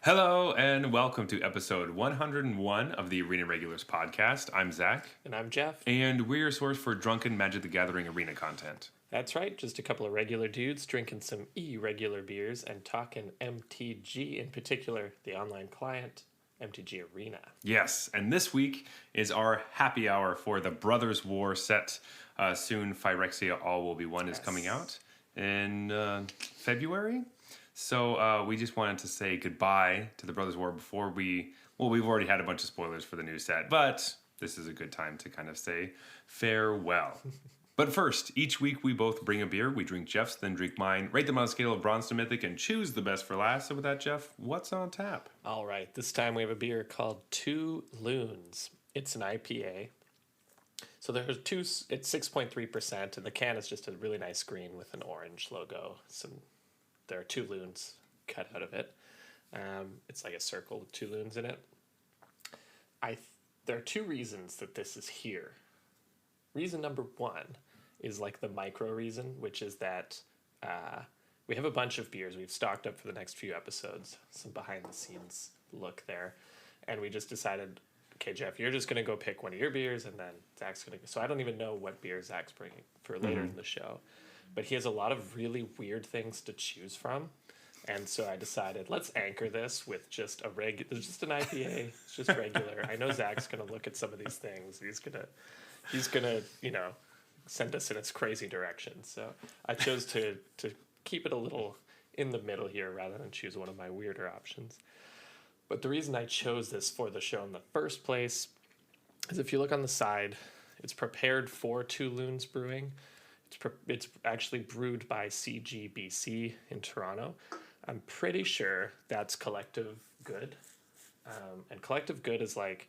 Hello and welcome to episode 101 of the Arena Regulars podcast. I'm Zach. And I'm Jeff. And we're your source for drunken Magic the Gathering arena content. That's right, just a couple of regular dudes drinking some irregular beers and talking MTG, in particular, the online client, MTG Arena. Yes, and this week is our happy hour for the Brothers War set. Soon, Phyrexia All Will Be One is coming out in February. So we just wanted to say goodbye to the Brothers War before we've already had a bunch of spoilers for the new set, but this is a good time to kind of say farewell. But first, each week we both bring a beer. We drink Jeff's, then drink mine, rate them on a scale of bronze to mythic, and choose the best for last. So with that, Jeff, what's on tap? All right, this time we have a beer called Two Loons. It's an IPA. So it's 6.3%, and the can is just a really nice green with an orange logo. There are two loons cut out of it. It's like a circle with two loons in it. There are two reasons that this is here. Reason number one is like the micro reason, which is that we have a bunch of beers we've stocked up for the next few episodes, some behind the scenes look there. And we just decided, okay, Jeff, you're just going to go pick one of your beers, and then Zach's going to go. So I don't even know what beer Zach's bringing for later in the show. But he has a lot of really weird things to choose from. And so I decided, let's anchor this with just an IPA. It's just regular. I know Zach's going to look at some of these things. He's gonna, send us in its crazy direction. So I chose to keep it a little in the middle here rather than choose one of my weirder options. But the reason I chose this for the show in the first place is if you look on the side, it's prepared for Two Loons Brewing. It's actually brewed by CGBC in Toronto. I'm pretty sure that's Collective Good. And Collective Good is like,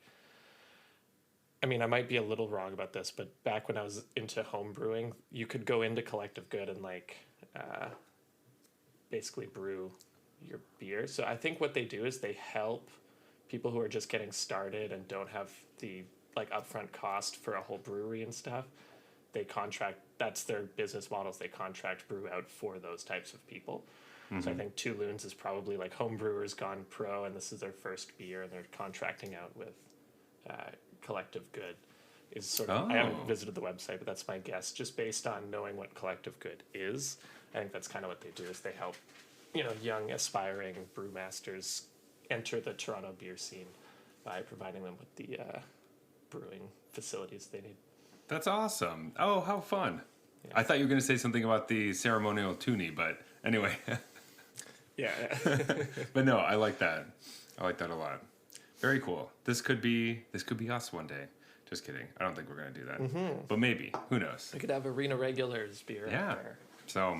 I might be a little wrong about this, but back when I was into home brewing, you could go into Collective Good and basically brew your beer. So I think what they do is they help people who are just getting started and don't have the upfront cost for a whole brewery and stuff. They contract, that's their business models. They contract brew out for those types of people. Mm-hmm. So I think Two Loons is probably like home brewers gone pro, and this is their first beer, and they're contracting out with Collective Good. Is sort of, I haven't visited the website, but that's my guess. Just based on knowing what Collective Good is, I think that's kind of what they do. Is they help, young aspiring brewmasters enter the Toronto beer scene by providing them with the brewing facilities they need. That's awesome. Oh, how fun. Yeah. I thought you were going to say something about the ceremonial toonie, but anyway. Yeah. But no, I like that. I like that a lot. Very cool. This could be us one day. Just kidding. I don't think we're going to do that. Mm-hmm. But maybe. Who knows? We could have Arena Regulars beer out there. So,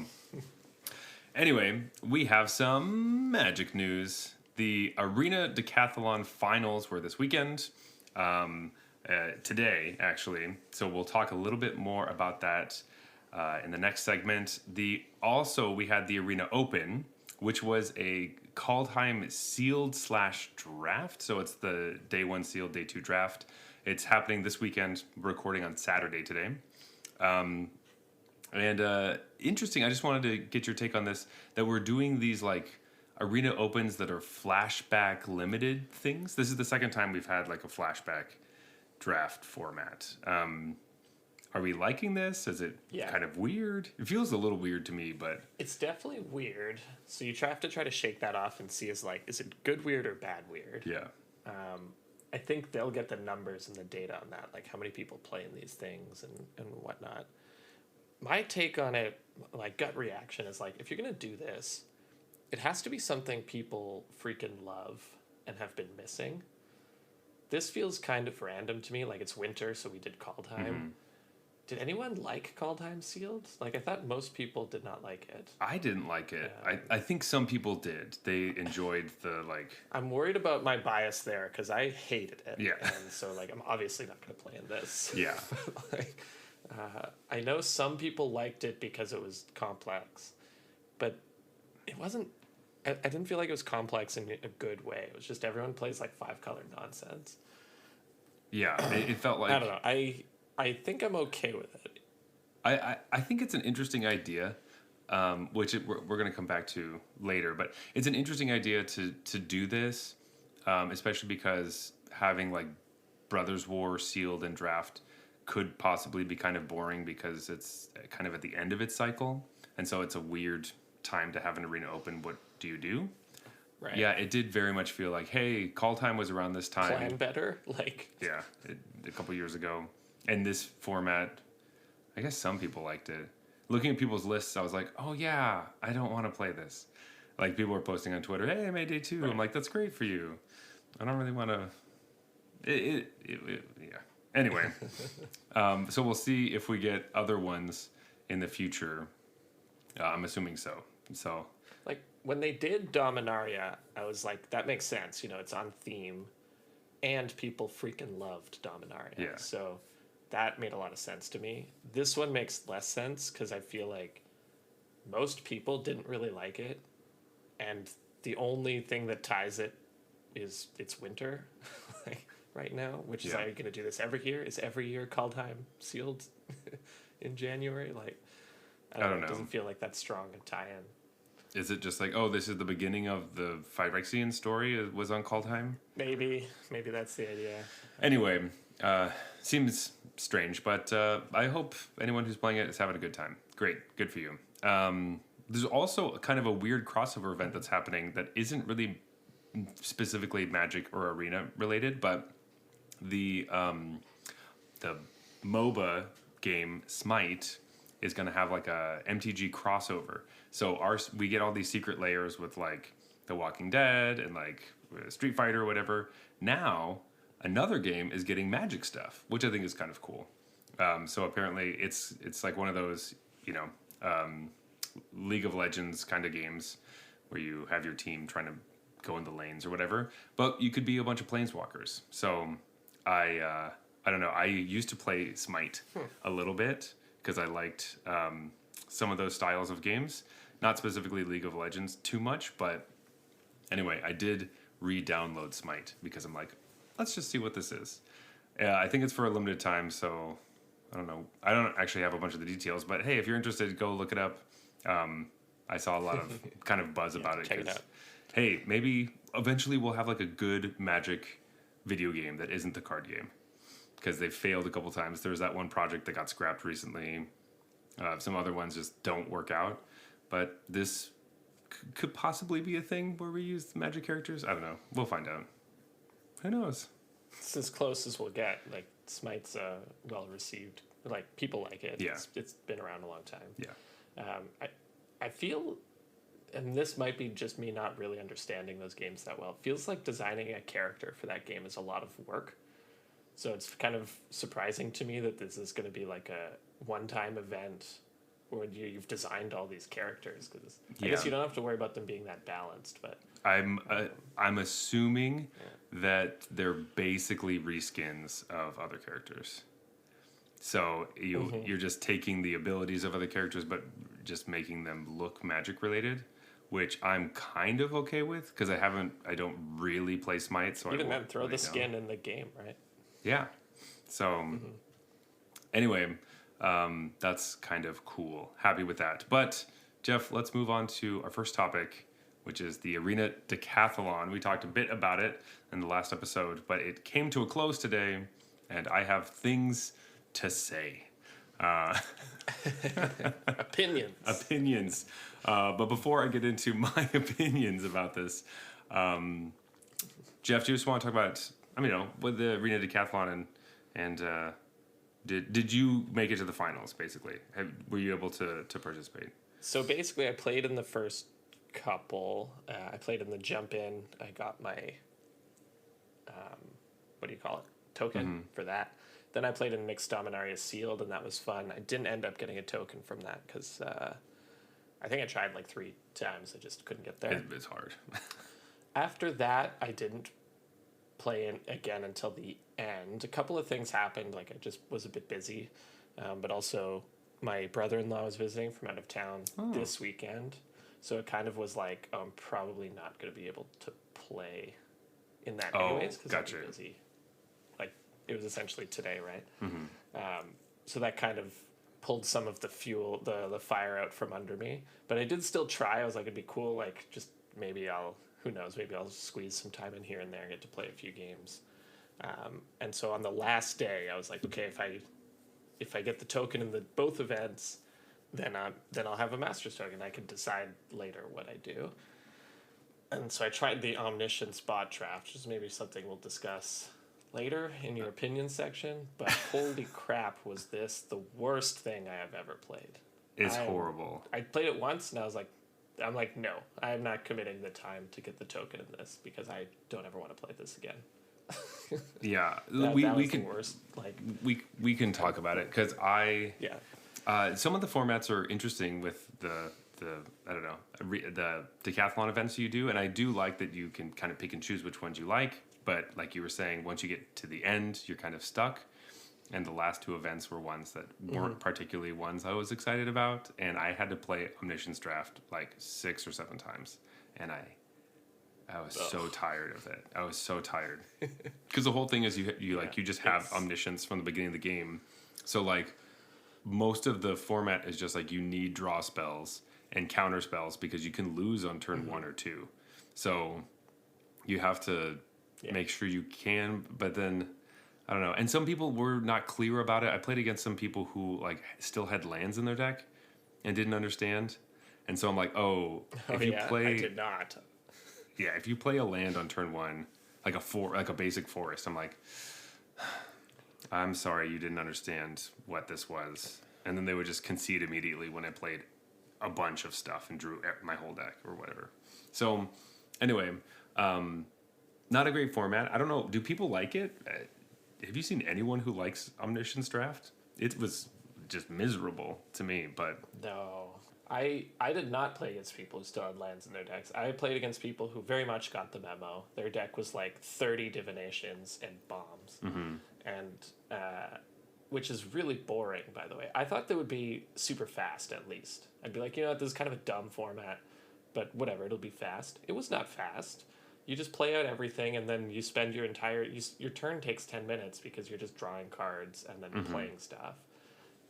anyway, we have some Magic news. The Arena Decathlon finals were this weekend. Today, actually. So we'll talk a little bit more about that in the next segment. We had the Arena Open, which was a Kaldheim sealed /draft. So it's the day one sealed, day two draft. It's happening this weekend. We're recording on Saturday today. Interesting. I just wanted to get your take on this, that we're doing these Arena Opens that are flashback limited things. This is the second time we've had a flashback draft format. Are we liking this? Is it kind of weird? It feels a little weird to me, but it's definitely weird. So you have to try to shake that off and see is it good weird or bad weird? Yeah. I think they'll get the numbers and the data on that, like how many people play in these things and whatnot. My take on it, gut reaction, is if you're gonna do this, it has to be something people freaking love and have been missing. This feels kind of random to me. It's winter, so we did Kaldheim. Mm-hmm. Did anyone like Kaldheim sealed? I thought most people did not like it. I didn't like it. I think some people did. They enjoyed the I'm worried about my bias there because I hated it. Yeah. And so I'm obviously not going to play in this. Yeah. I know some people liked it because it was complex, but it wasn't. I didn't feel like it was complex in a good way. It was just everyone plays 5-color nonsense. Yeah, it felt like... I don't know. I think I'm okay with it. I think it's an interesting idea. we're going to come back to later. But it's an interesting idea to do this, especially because having like Brothers War, Sealed, and Draft could possibly be kind of boring because it's kind of at the end of its cycle, and so it's a weird time to have an arena open. What do you do? Right. Yeah, it did very much feel like, hey, call time was around this time. Plan better, like Yeah, a couple years ago, and this format, I guess some people liked it. Looking at people's lists, I was like, oh yeah, I don't want to play this. Like people were posting on Twitter, hey, I made day 2. Right. I'm like, that's great for you. I don't really want to. Yeah. Anyway, so we'll see if we get other ones in the future. I'm assuming so. So like when they did Dominaria, I was like, that makes sense. You know, it's on theme, and people freaking loved Dominaria. Yeah. So that made a lot of sense to me. This one makes less sense because I feel like most people didn't really like it, and the only thing that ties it is it's winter, like right now. Which is, are you going to do this every year? Is every year Call Time Sealed in January? Like, I don't know. It doesn't feel like that strong a tie-in. Is it just like, oh, this is the beginning of the Phyrexian story? It was on Call Time? Maybe that's the idea. Anyway, seems strange, but I hope anyone who's playing it is having a good time. Great, good for you. There's also kind of a weird crossover event that's happening that isn't really specifically Magic or Arena related, but the MOBA game Smite is going to have like a MTG crossover. So we get all these secret layers with like The Walking Dead and like Street Fighter or whatever. Now another game is getting Magic stuff, which I think is kind of cool. So apparently it's like one of those, League of Legends kind of games where you have your team trying to go in the lanes or whatever, but you could be a bunch of planeswalkers. So I don't know. I used to play Smite a little bit because I liked some of those styles of games, not specifically League of Legends too much, but anyway, I did re-download Smite because I'm like, let's just see what this is. I think it's for a limited time, so I don't know. I don't actually have a bunch of the details, but hey, if you're interested, go look it up. I saw a lot of kind of buzz about it. Check it out. Hey, maybe eventually we'll have like a good Magic video game that isn't the card game, because they've failed a couple times. There's that one project that got scrapped recently. Some other ones just don't work out, but this could possibly be a thing where we use Magic characters. I don't know. We'll find out. Who knows? It's as close as we'll get. Like, Smite's well received. Like, people like it. Yeah. It's been around a long time. Yeah. I feel, and this might be just me not really understanding those games that well, it feels like designing a character for that game is a lot of work. So it's kind of surprising to me that this is going to be like a one-time event where you've designed all these characters. Because I guess you don't have to worry about them being that balanced. But I'm assuming that they're basically reskins of other characters. So you're just taking the abilities of other characters, but just making them look Magic related, which I'm kind of okay with because I don't really play Smite, so even I then throw really the skin in the game, right? Yeah. So anyway, that's kind of cool. Happy with that. But Jeff, let's move on to our first topic, which is the Arena Decathlon. We talked a bit about it in the last episode, but it came to a close today, and I have things to say. Opinions. But before I get into my opinions about this, Jeff, do you just want to talk about, with the Arena Decathlon and did you make it to the finals, basically? Were you able to participate? So basically I played in the first couple. I played in the jump in. I got my, token for that. Then I played in Mixed Dominaria Sealed, and that was fun. I didn't end up getting a token from that because I think I tried like 3 times. I just couldn't get there. It's hard. After that, I didn't play in again until the end. A couple of things happened. Like I just was a bit busy, but also my brother-in-law was visiting from out of town this weekend. So it kind of was like, I'm probably not going to be able to play in that anyways because gotcha. I'm busy. Like, it was essentially today, right? Mm-hmm. So that kind of pulled some of the fuel, the fire out from under me. But I did still try. I was like, it'd be cool. Like, just maybe who knows? Maybe I'll squeeze some time in here and there and get to play a few games. And so on the last day, I was like, okay, if I get the token in both events, then I'll have a master's token. I can decide later what I do. And so I tried the Omniscience bot draft, which is maybe something we'll discuss later in your opinion section. But holy crap, was this the worst thing I have ever played. It's horrible. I played it once and I'm like, no, I'm not committing the time to get the token in this because I don't ever want to play this again. Yeah, we can worst. Like we can talk about it because some of the formats are interesting with the I don't know the decathlon events you do, and I do like that you can kind of pick and choose which ones you like. But like you were saying, once you get to the end, you're kind of stuck. And the last two events were ones that weren't particularly ones I was excited about, and I had to play Omniscience Draft like 6 or 7 times, and I was so tired of it. I was so tired because the whole thing is you just have omniscience from the beginning of the game. So like most of the format is just like you need draw spells and counter spells because you can lose on turn 1 or 2. So you have to make sure you can, but then I don't know. And some people were not clear about it. I played against some people who like still had lands in their deck and didn't understand. And so I'm like, I did not. Yeah, if you play a land on turn 1, like a basic forest, I'm like, I'm sorry, you didn't understand what this was. And then they would just concede immediately when I played a bunch of stuff and drew my whole deck or whatever. So anyway, not a great format. I don't know. Do people like it? Have you seen anyone who likes Omniscience Draft? It was just miserable to me, but... No. I did not play against people who still had lands in their decks. I played against people who very much got the memo. Their deck was like 30 divinations and bombs. And which is really boring, by the way. I thought they would be super fast, at least. I'd be like, you know what, this is kind of a dumb format, but whatever, it'll be fast. It was not fast. You just play out everything, and then you spend your your turn takes 10 minutes because you're just drawing cards and then playing stuff.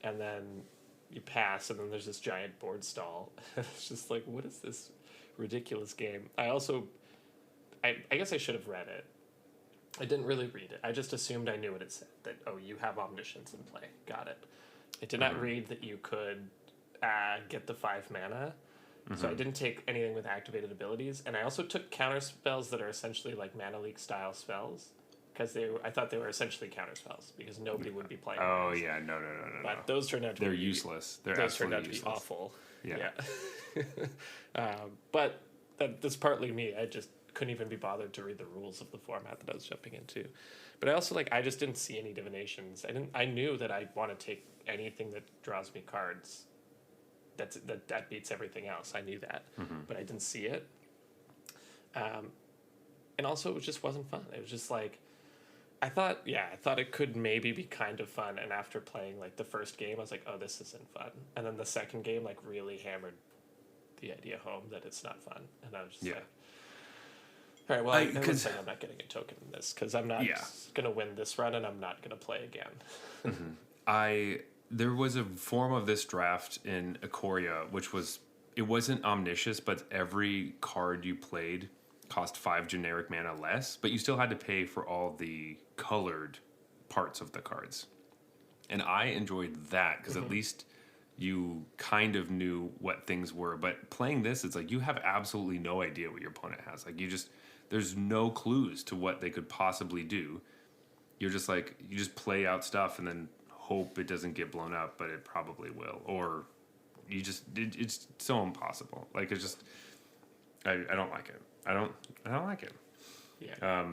And then you pass, and then there's this giant board stall. It's just like, what is this ridiculous game? I guess I should have read it. I didn't really read it. I just assumed I knew what it said, that, you have omniscience in play. Got it. It did not read that you could get the 5 mana. So I didn't take anything with activated abilities. And I also took counter spells that are essentially like Mana Leak style spells. Because I thought they were essentially counter spells because nobody would be playing. Oh, those. yeah. No. But those turned out to They're useless. Those turned out to be awful. Yeah. But that's partly me. I just couldn't even be bothered to read the rules of the format that I was jumping into. But I also I just didn't see any divinations. I knew that I want to take anything that draws me cards. That beats everything else. I knew that, but I didn't see it. And also, it just wasn't fun. It was just like, I thought it could maybe be kind of fun. And after playing like the first game, I was like, oh, this isn't fun. And then the second game like really hammered the idea home that it's not fun. And I was just like, all right, well, it looks like I'm not getting a token in this because I'm not going to win this run and I'm not going to play again. There was a form of this draft in Ikoria, which it wasn't omniscious, but every card you played cost 5 generic mana less, but you still had to pay for all the colored parts of the cards. And I enjoyed that because at least you kind of knew what things were. But playing this, it's like you have absolutely no idea what your opponent has. Like there's no clues to what they could possibly do. You're just like, you just play out stuff and then hope it doesn't get blown up, but it probably will. Or it's so impossible. Like it's just, I don't like it. I don't like it. Yeah.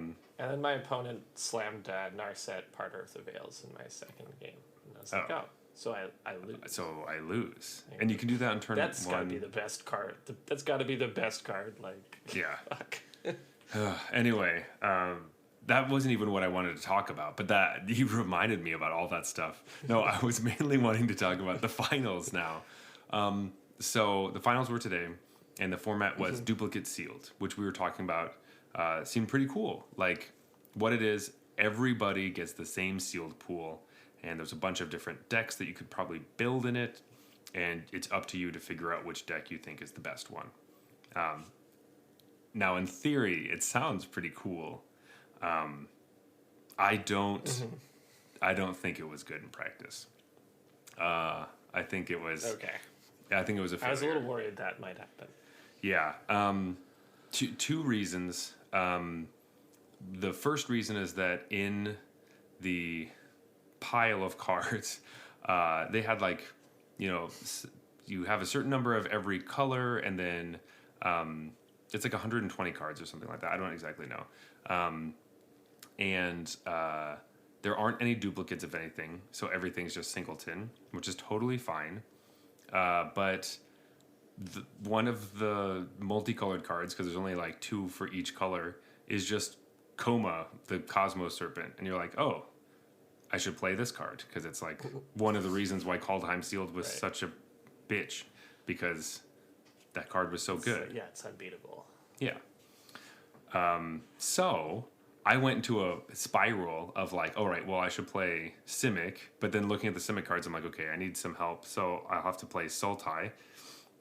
And then my opponent slammed Narset Part Earth of Veils in my second game. And I was like, so I lose. So I lose. And you can do that on turn 1. That's got to be the best card. That's got to be the best card. Like, fuck. Anyway, that wasn't even what I wanted to talk about, but that you reminded me about all that stuff. No, I was mainly wanting to talk about the finals now. So the finals were today. And the format was duplicate sealed, which we were talking about. Seemed pretty cool. Like what it is, everybody gets the same sealed pool. and there's a bunch of different decks that you could probably build in it, and it's up to you to figure out which deck you think is the best one. Now, in theory, it sounds pretty cool. I don't think it was good in practice. I think it was Okay. I think it was a failure. I was a little worried that might happen. Yeah. Two reasons. The first reason is that in the pile of cards, they had like, you have a certain number of every color, and then it's like 120 cards or something like that. I don't exactly know. And there aren't any duplicates of anything, so everything's just singleton, which is totally fine. But one of the multicolored cards, because there's only like 2 for each color, is just Coma, the Cosmos Serpent. And you're like, oh, I should play this card, because it's like one of the reasons why Kaldheim Sealed was such a bitch, because that card was so good. Yeah, it's unbeatable. Yeah. So I went into a spiral of like, all right, well, I should play Simic, but then looking at the Simic cards, I'm like, okay, I need some help, so I'll have to play Sultai.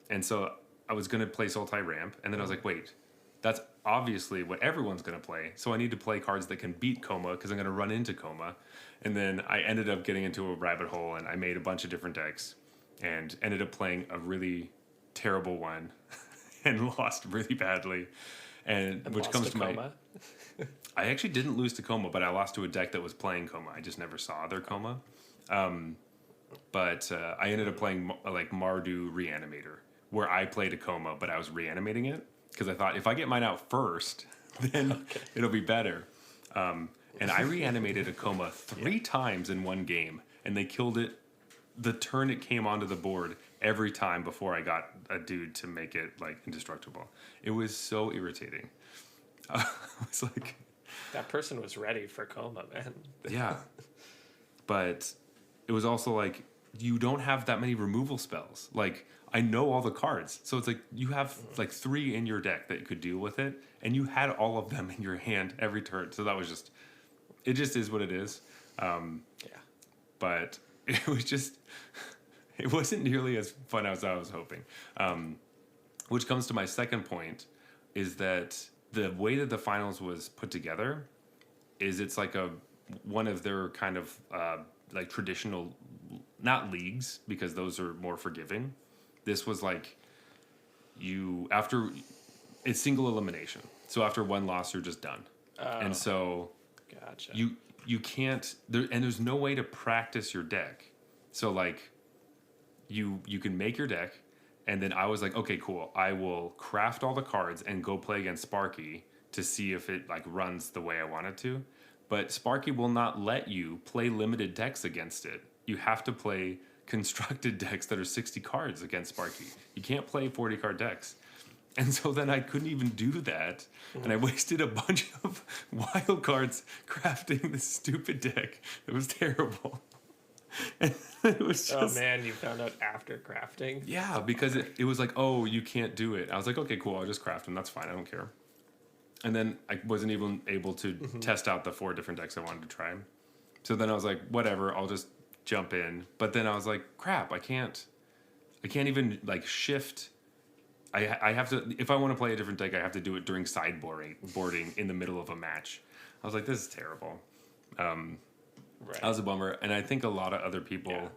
And so I was going to play Sultai Ramp, and then I was like, wait, that's obviously what everyone's going to play, so I need to play cards that can beat Coma, because I'm going to run into Coma. And then I ended up getting into a rabbit hole, and I made a bunch of different decks, and ended up playing a really terrible one, and lost really badly. And which comes to Coma? I actually didn't lose to Coma, but I lost to a deck that was playing Coma. I just never saw their Coma. But I ended up playing like Mardu Reanimator, where I played a Coma, but I was reanimating it, because I thought if I get mine out first, then it'll be better. And I reanimated a Coma 3 times in one game, and they killed it the turn it came onto the board every time before I got a dude to make it like indestructible. It was so irritating. I was like, that person was ready for Coma, man. Yeah. But it was also like, you don't have that many removal spells. Like, I know all the cards. So it's like, you have like 3 in your deck that could deal with it, and you had all of them in your hand every turn. So that was just, it just is what it is. But it was just, it wasn't nearly as fun as I was hoping. Which comes to my second point, is that the way that the finals was put together is it's like one of their kind of like traditional, not leagues, because those are more forgiving. This was like it's single elimination. So after one loss, you're just done. And so gotcha. You can't and there's no way to practice your deck. So like you can make your deck, and then I was like, okay, cool. I will craft all the cards and go play against Sparky to see if it like runs the way I want it to. But Sparky will not let you play limited decks against it. You have to play constructed decks that are 60 cards against Sparky. You can't play 40 card decks. And so then I couldn't even do that. And I wasted a bunch of wild cards crafting this stupid deck. It was terrible. And it was just, oh man, you found out after crafting? Yeah, because it was like, oh, you can't do it. I was like, okay, cool, I'll just craft them. That's fine, I don't care. And then I wasn't even able to test out the 4 different decks I wanted to try. So then I was like, whatever, I'll just jump in. But then I was like, crap, I can't even like shift. I have to, if I want to play a different deck, I have to do it during sideboarding in the middle of a match. I was like, this is terrible. That was a bummer. And I think a lot of other people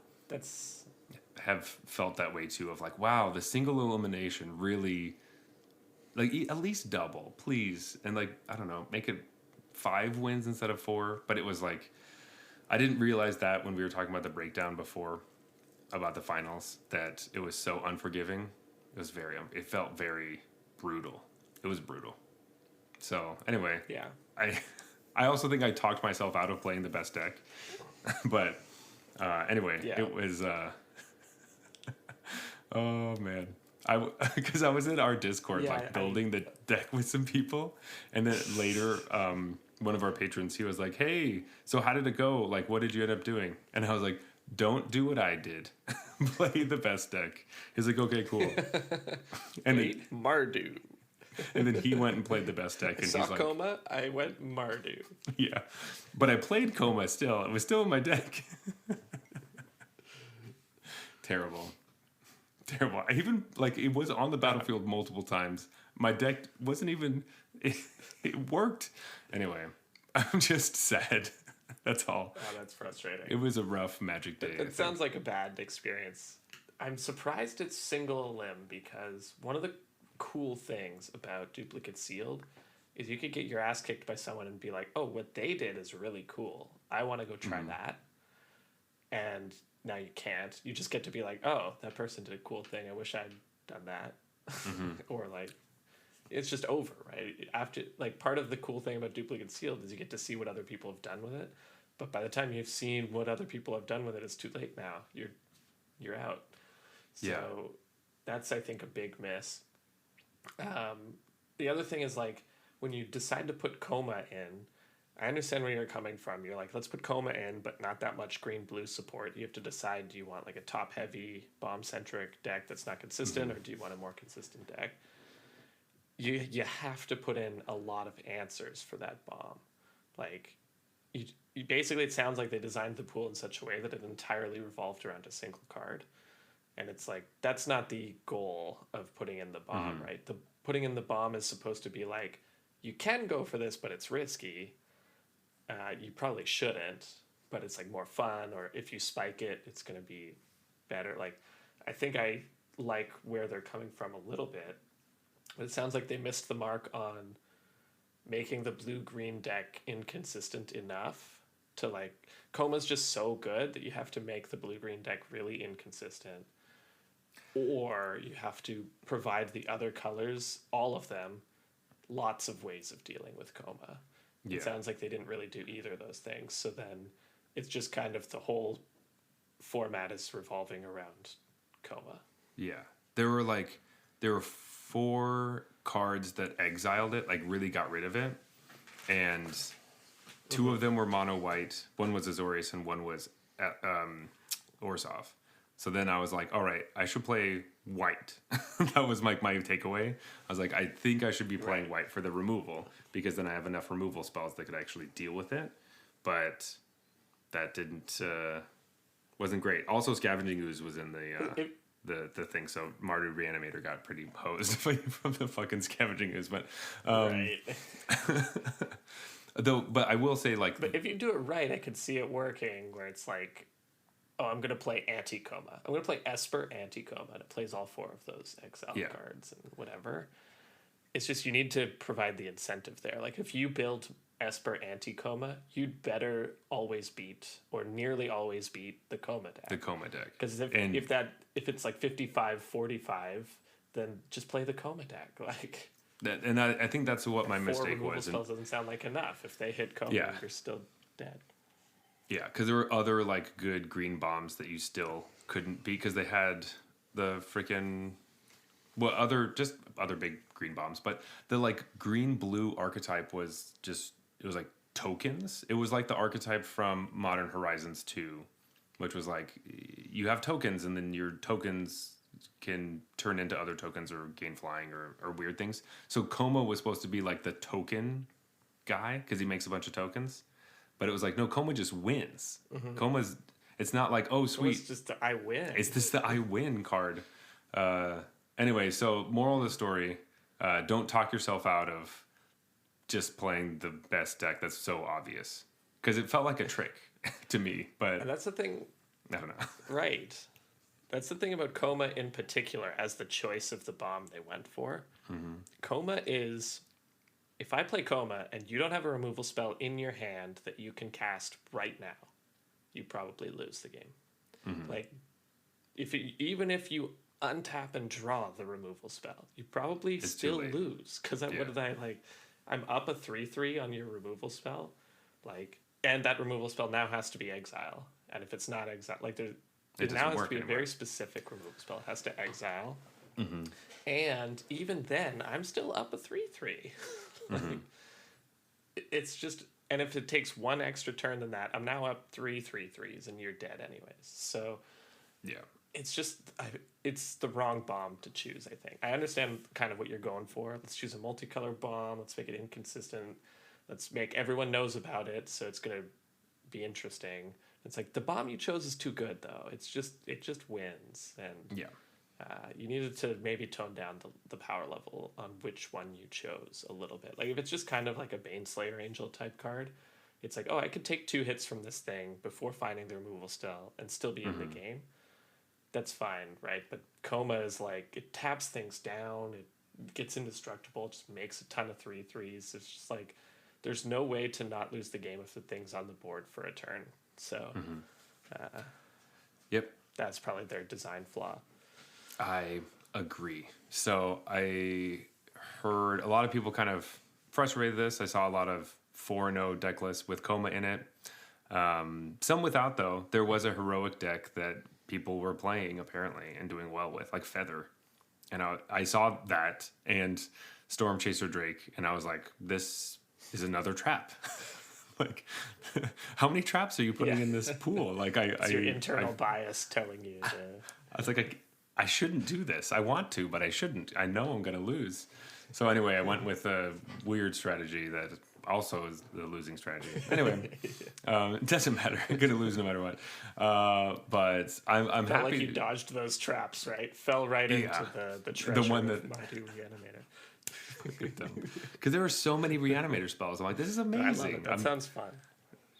have felt that way too, of like, wow, the single elimination really, like, at least double, please. And like, I don't know, make it 5 wins instead of 4. But it was like, I didn't realize that when we were talking about the breakdown before about the finals, that it was so unforgiving. It felt very brutal. It was brutal. So anyway, I also think I talked myself out of playing the best deck. But anyway, it was, oh man. Because I was in our Discord, building the deck with some people. And then later, one of our patrons, he was like, hey, so how did it go? Like, what did you end up doing? And I was like, don't do what I did. Play the best deck. He's like, okay, cool. And Mardu. And then he went and played the best deck, and Saw he's like, Coma, I went Mardu. yeah. But I played Coma still. It was still in my deck. Terrible. Terrible. I even, like, it was on the battlefield multiple times. My deck wasn't even, it worked. Anyway, I'm just sad. That's all. Oh, that's frustrating. It was a rough Magic day. It sounds like a bad experience. I'm surprised it's single limb because one of the cool things about Duplicate Sealed is you could get your ass kicked by someone and be like, oh, what they did is really cool. I want to go try that. And now you can't. You just get to be like, oh, that person did a cool thing. I wish I'd done that. Or like, it's just over, right? After, like, part of the cool thing about Duplicate Sealed is you get to see what other people have done with it. But by the time you've seen what other people have done with it, it's too late now. You're out. So that's, I think, a big miss. The other thing is, like, when you decide to put Coma in, I understand where you're coming from. You're like, let's put Coma in, but not that much green-blue support. You have to decide, do you want, like, a top-heavy, bomb-centric deck that's not consistent, or do you want a more consistent deck? You have to put in a lot of answers for that bomb. Like, you basically, it sounds like they designed the pool in such a way that it entirely revolved around a single card. And it's like, that's not the goal of putting in the bomb, right? The putting in the bomb is supposed to be like, you can go for this, but it's risky. You probably shouldn't, but it's like more fun, or if you spike it, it's going to be better. Like, I think I like where they're coming from a little bit, but it sounds like they missed the mark on making the blue-green deck inconsistent enough to, like, Coma's just so good that you have to make the blue-green deck really inconsistent. Or you have to provide the other colors, all of them, lots of ways of dealing with Coma. Yeah. It sounds like they didn't really do either of those things. So then it's just kind of the whole format is revolving around Coma. Yeah. There were 4 cards that exiled it, like really got rid of it. And 2 of them were mono white. One was Azorius and one was Orzhov. So then I was like, all right, I should play white. That was like my takeaway. I was like, I think I should be playing white for the removal, because then I have enough removal spells that could actually deal with it. But that wasn't great. Also, Scavenging Ooze was in the thing, so Mardu Reanimator got pretty hosed from the fucking Scavenging Ooze. But but I will say, like, but if you do it right, I could see it working where it's like, oh, I'm going to play Anti-Coma. I'm going to play Esper Anti-Coma. And it plays all 4 of those exile cards and whatever. It's just you need to provide the incentive there. Like, if you build Esper Anti-Coma, you'd better always beat, or nearly always beat, the Coma deck. The Coma deck. Because if it's like 55-45, then just play the Coma deck. Like, I think that's what my mistake was. 4 removal spells doesn't sound like enough. If they hit Coma, you're still dead. Yeah, because there were other, like, good green bombs that you still couldn't beat, because they had the freaking, well, other big green bombs. But the, like, green-blue archetype was just, it was like tokens. It was like the archetype from Modern Horizons 2, which was like, you have tokens, and then your tokens can turn into other tokens or gain flying or weird things. So Coma was supposed to be like the token guy, because he makes a bunch of tokens. But it was like, no, Coma just wins. Coma's, it's not like, oh, sweet. It's just the I win. It's just the I win card. Anyway, so moral of the story, don't talk yourself out of just playing the best deck that's so obvious. Because it felt like a trick to me. But and that's the thing. I don't know. Right. That's the thing about Coma in particular, as the choice of the bomb they went for. Coma is... If I play Coma and you don't have a removal spell in your hand that you can cast right now, you probably lose the game. Like, even if you untap and draw the removal spell, you probably still lose. Because what did I, like, I'm up a 3/3 on your removal spell, like, and that removal spell now has to be exile. And if it's not exile, like, it now has to be a very specific removal spell. It has to exile. And even then, I'm still up a 3/3. It's just, and if it takes one extra turn than that, I'm now up 3 3/3s, and you're dead anyways. So, it's just it's the wrong bomb to choose. I think I understand kind of what you're going for. Let's choose a multicolor bomb. Let's make it inconsistent. Let's make everyone knows about it, so it's gonna be interesting. It's like the bomb you chose is too good though. It just wins, and Yeah. you needed to maybe tone down the power level on which one you chose a little bit. Like if it's just kind of like a Baneslayer Angel type card, it's like, oh, I could take 2 hits from this thing before finding the removal spell and still be in the game. That's fine, right? But Coma is like, it taps things down, it gets indestructible, it just makes a ton of 3/3s. It's just like, there's no way to not lose the game if the thing's on the board for a turn. So, Yep. that's probably their design flaw. I agree. So I heard a lot of people kind of frustrated this. I saw a lot of 4-0 deck lists with Coma in it. Some without, though. There was a heroic deck that people were playing, apparently, and doing well with, like Feather. And I saw that and Storm Chaser Drake, and I was like, this is another trap. Like, how many traps are you putting in this pool? Like, It's your internal bias telling you to... I was like, I shouldn't do this. I want to, but I shouldn't. I know I'm going to lose. So anyway, I went with a weird strategy that also is the losing strategy. Anyway, it doesn't matter. I'm going to lose no matter what. But I'm Felt happy. like you dodged those traps, right? Fell right into the treasure one of that- Mighty Reanimator. Because there were so many reanimator spells. I'm like, this is I love amazing. it. That sounds fun.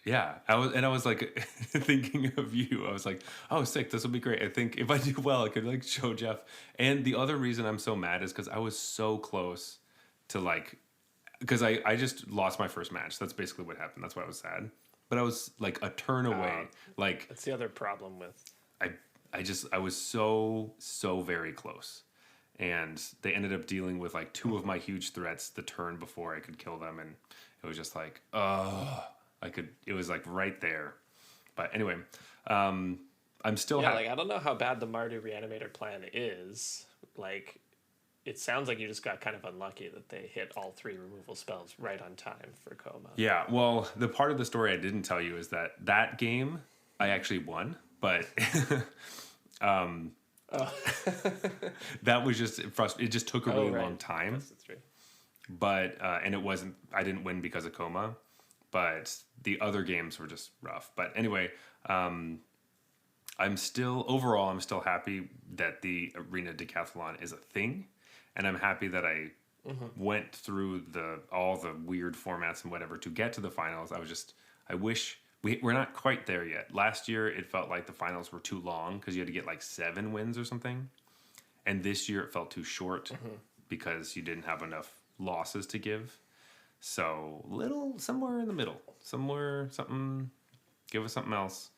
Yeah, I was like thinking of you. I was like, oh, sick, this will be great. I think if I do well, I could like show Jeff. And the other reason I'm so mad is because I was so close to like, because I just lost my first match. That's basically what happened. That's why I was sad. But I was like a turn away. Like That's the other problem with... I was so very close. And they ended up dealing with like 2 of my huge threats the turn before I could kill them, and it was just like, it was like right there. But anyway, I'm still like I don't know how bad the Mardu Reanimator plan is. Like, it sounds like you just got kind of unlucky that they hit all 3 removal spells right on time for Coma. Yeah, well, the part of the story I didn't tell you is that game I actually won, but that was just frustrating. It just took a really long time. That's right. But and it wasn't. I didn't win because of Coma, but the other games were just rough. But anyway, I'm still happy that the Arena Decathlon is a thing, and I'm happy that I went through all the weird formats and whatever to get to the finals. I wish we're not quite there yet. Last year it felt like the finals were too long because you had to get like 7 wins or something, and this year it felt too short because you didn't have enough losses to give. So somewhere in the middle, give us something else.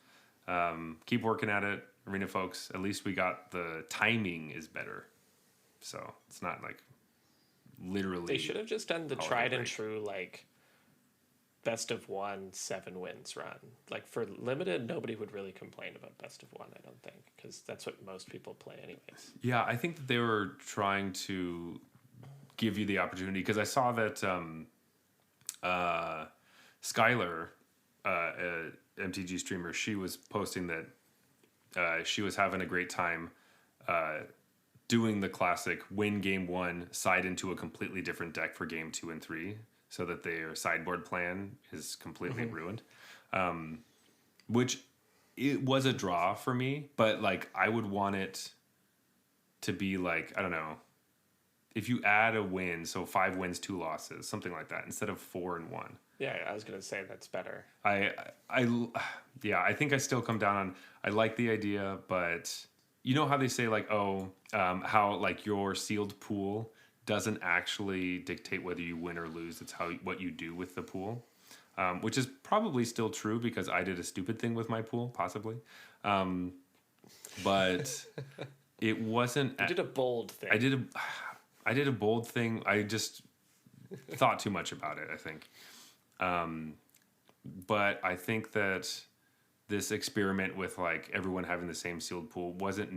Keep working at it, Arena folks. At least we got the timing is better, so it's not like literally. They should have just done the tried and true like best of 1 7 wins run. Like for limited, nobody would really complain about best of 1. I don't think, because that's what most people play anyways. Yeah, I think that they were trying to give you the opportunity, because I saw that Skylar, MTG streamer, she was posting that she was having a great time doing the classic win game 1, side into a completely different deck for game 2 and 3, so that their sideboard plan is completely ruined. Which it was a draw for me, but like I would want it to be like, I don't know, if you add a win, so 5 wins, 2 losses, something like that, instead of 4 and 1. Yeah, I was gonna say that's better. I think I still come down on, I like the idea, but you know how they say like, how like your sealed pool doesn't actually dictate whether you win or lose. It's what you do with the pool, which is probably still true because I did a stupid thing with my pool, possibly. But it wasn't. You did a bold thing. I did a bold thing. I just thought too much about it, I think. But I think that this experiment with like everyone having the same sealed pool wasn't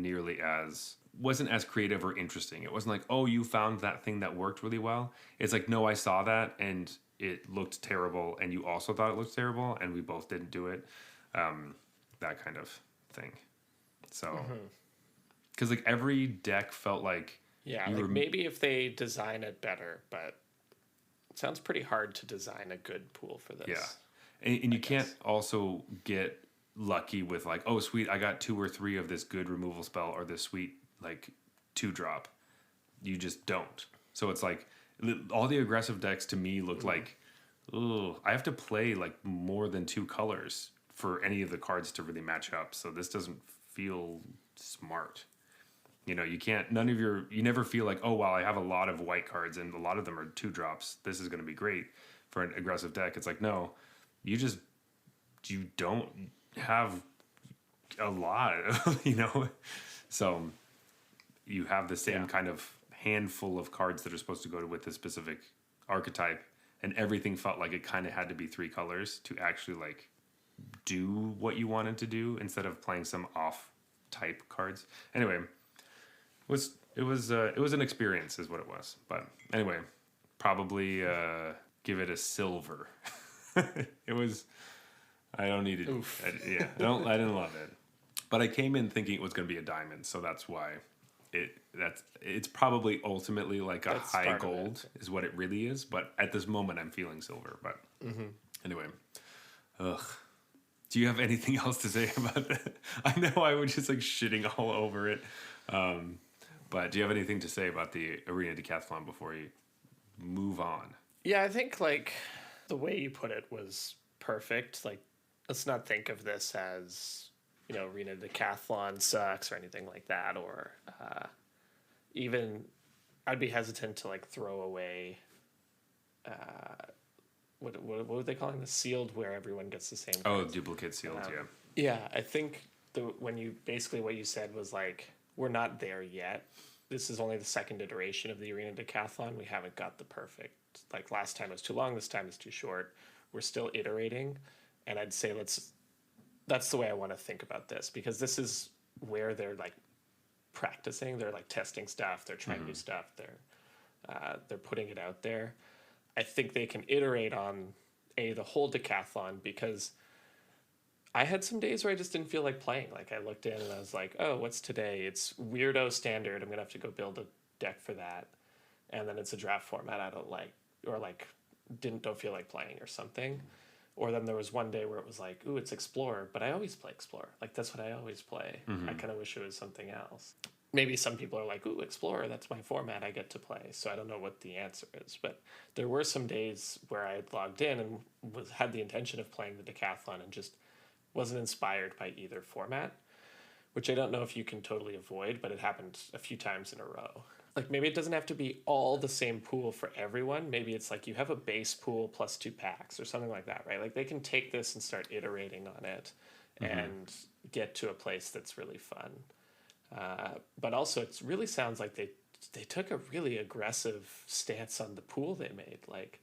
as creative or interesting. It wasn't like, oh, you found that thing that worked really well. It's like, no, I saw that and it looked terrible, and you also thought it looked terrible, and we both didn't do it. That kind of thing. So because like every deck felt like Yeah, you like were maybe if they design it better, but it sounds pretty hard to design a good pool for this. yeah, and you can't also get lucky with like, oh sweet, I got 2 or 3 of this good removal spell or this sweet like 2-drop. You just don't. So it's like all the aggressive decks to me look like, oh, I have to play like more than 2 colors for any of the cards to really match up. So this doesn't feel smart. You know, you can't, you never feel like, oh, wow, I have a lot of white cards and a lot of them are 2-drops. This is going to be great for an aggressive deck. It's like, no, you don't have a lot, you know? So you have the same kind of handful of cards that are supposed to go with this specific archetype, and everything felt like it kind of had to be 3 colors to actually like do what you wanted to do instead of playing some off type cards. Anyway, it was an experience is what it was. But anyway, probably give it a silver. It was, I don't need it. I didn't love it. But I came in thinking it was going to be a diamond, so that's why it's probably ultimately like a high gold is what it really is. But at this moment, I'm feeling silver. But anyway, do you have anything else to say about that? I know I was just like shitting all over it. But do you have anything to say about the Arena Decathlon before you move on? Yeah, I think like the way you put it was perfect. Like, let's not think of this as, you know, Arena Decathlon sucks or anything like that. Or even I'd be hesitant to like throw away what were they calling the sealed, where everyone gets the same cards? Duplicate sealed, yeah. Yeah, I think when you basically what you said was like, we're not there yet. This is only the second iteration of the Arena Decathlon. We haven't got the perfect, like last time was too long, this time is too short. We're still iterating, and I'd say that's the way I want to think about this, because this is where they're like practicing, they're like testing stuff, they're trying new stuff, they're putting it out there. I think they can iterate on the whole decathlon, because I had some days where I just didn't feel like playing. Like I looked in and I was like, oh, what's today? It's weirdo standard. I'm gonna have to go build a deck for that, and then it's a draft format I don't like, or like don't feel like playing or something. Or then there was one day where it was like, ooh, it's Explorer, but I always play Explorer. Like that's what I always play. I kind of wish it was something else. Maybe some people are like, ooh, Explorer, that's my format I get to play. So I don't know what the answer is. But there were some days where I logged in and had the intention of playing the decathlon and just wasn't inspired by either format, which I don't know if you can totally avoid, but it happened a few times in a row. Like maybe it doesn't have to be all the same pool for everyone. Maybe it's like you have a base pool plus 2 packs or something like that, right? Like they can take this and start iterating on it and get to a place that's really fun. But also it really sounds like they took a really aggressive stance on the pool they made. Like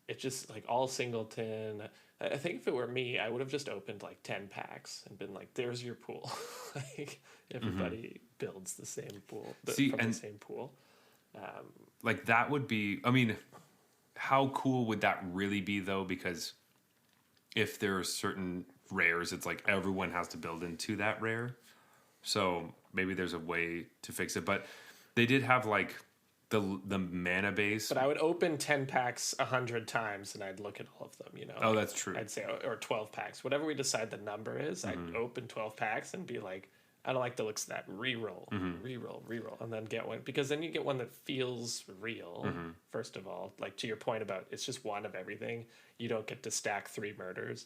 it just like all singleton. I think if it were me, I would have just opened like 10 packs and been like, there's your pool. Like everybody builds the same pool the same pool. Like that would be, I mean, how cool would that really be though? Because if there are certain rares, it's like everyone has to build into that rare. So maybe there's a way to fix it. But they did have like the mana base. But I would open 10 packs 100 times and I'd look at all of them, you know. Oh, that's true. I'd say, or 12 packs. Whatever we decide the number is, I'd open 12 packs and be like, I don't like the looks of that. Reroll, reroll, and then get one. Because then you get one that feels real, first of all. Like to your point about it's just one of everything. You don't get to stack 3 murders.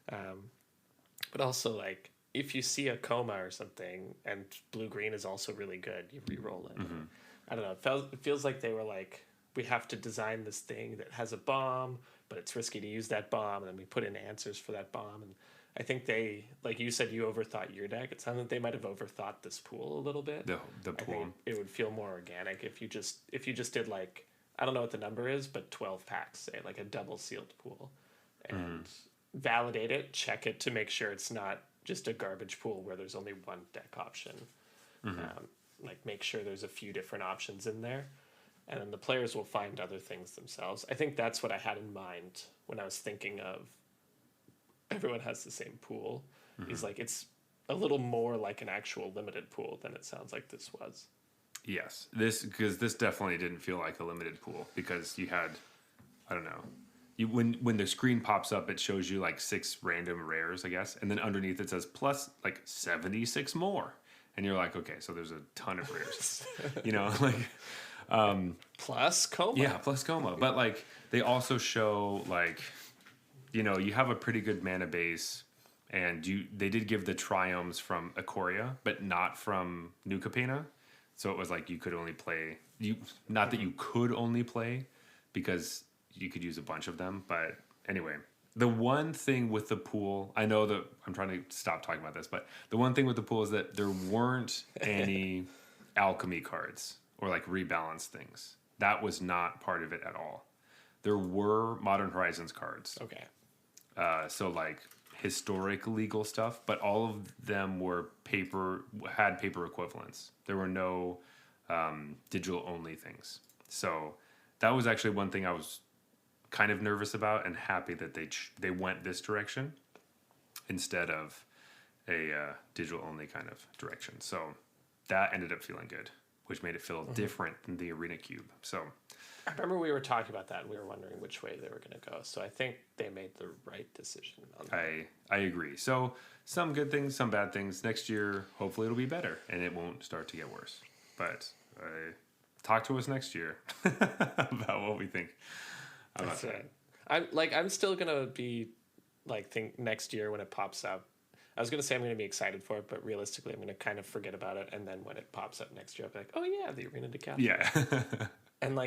But also, like, if you see a coma or something and blue-green is also really good, you reroll it. I don't know. It feels like they were like, we have to design this thing that has a bomb, but it's risky to use that bomb, and then we put in answers for that bomb. And I think they, like you said, you overthought your deck. It sounded like they might have overthought this pool a little bit. The pool. I think it would feel more organic if you just did like, I don't know what the number is, but 12 packs, say, like a double sealed pool, and validate it, check it to make sure it's not just a garbage pool where there's only one deck option. Like make sure there's a few different options in there, and then the players will find other things themselves. I think that's what I had in mind when I was thinking of everyone has the same pool. Is like it's a little more like an actual limited pool than it sounds like this was. Yes, because this definitely didn't feel like a limited pool because you had, I don't know, when the screen pops up, it shows you like 6 random rares, I guess, and then underneath it says plus like 76 more, and you're like, okay, so there's a ton of rares, like Plus coma. yeah, plus coma, but like they also show like, you have a pretty good mana base. And they did give the triumphs from Ikoria, but not from New Capenna. So it was like you could only play not that you could only play because you could use a bunch of them. But anyway, the one thing with the pool, I know that I'm trying to stop talking about this, but the one thing with the pool is that there weren't any alchemy cards or like rebalance things. That was not part of it at all. There were Modern Horizons cards. Okay. So like historic legal stuff, but all of them had paper equivalents. There were no digital only things. So that was actually one thing I was kind of nervous about and happy that they went this direction instead of a digital only kind of direction. So that ended up feeling good, which made it feel different than the Arena Cube. So I remember we were talking about that and we were wondering which way they were going to go. So I think they made the right decision on that. I agree. So some good things, some bad things. Next year, hopefully it'll be better and it won't start to get worse. But talk to us next year about what we think about that. I'm still going to be think next year when it pops up. I was going to say I'm going to be excited for it, but realistically I'm going to kind of forget about it. And then when it pops up next year, I'll be like, oh yeah, the Arena Decathlon. Yeah. And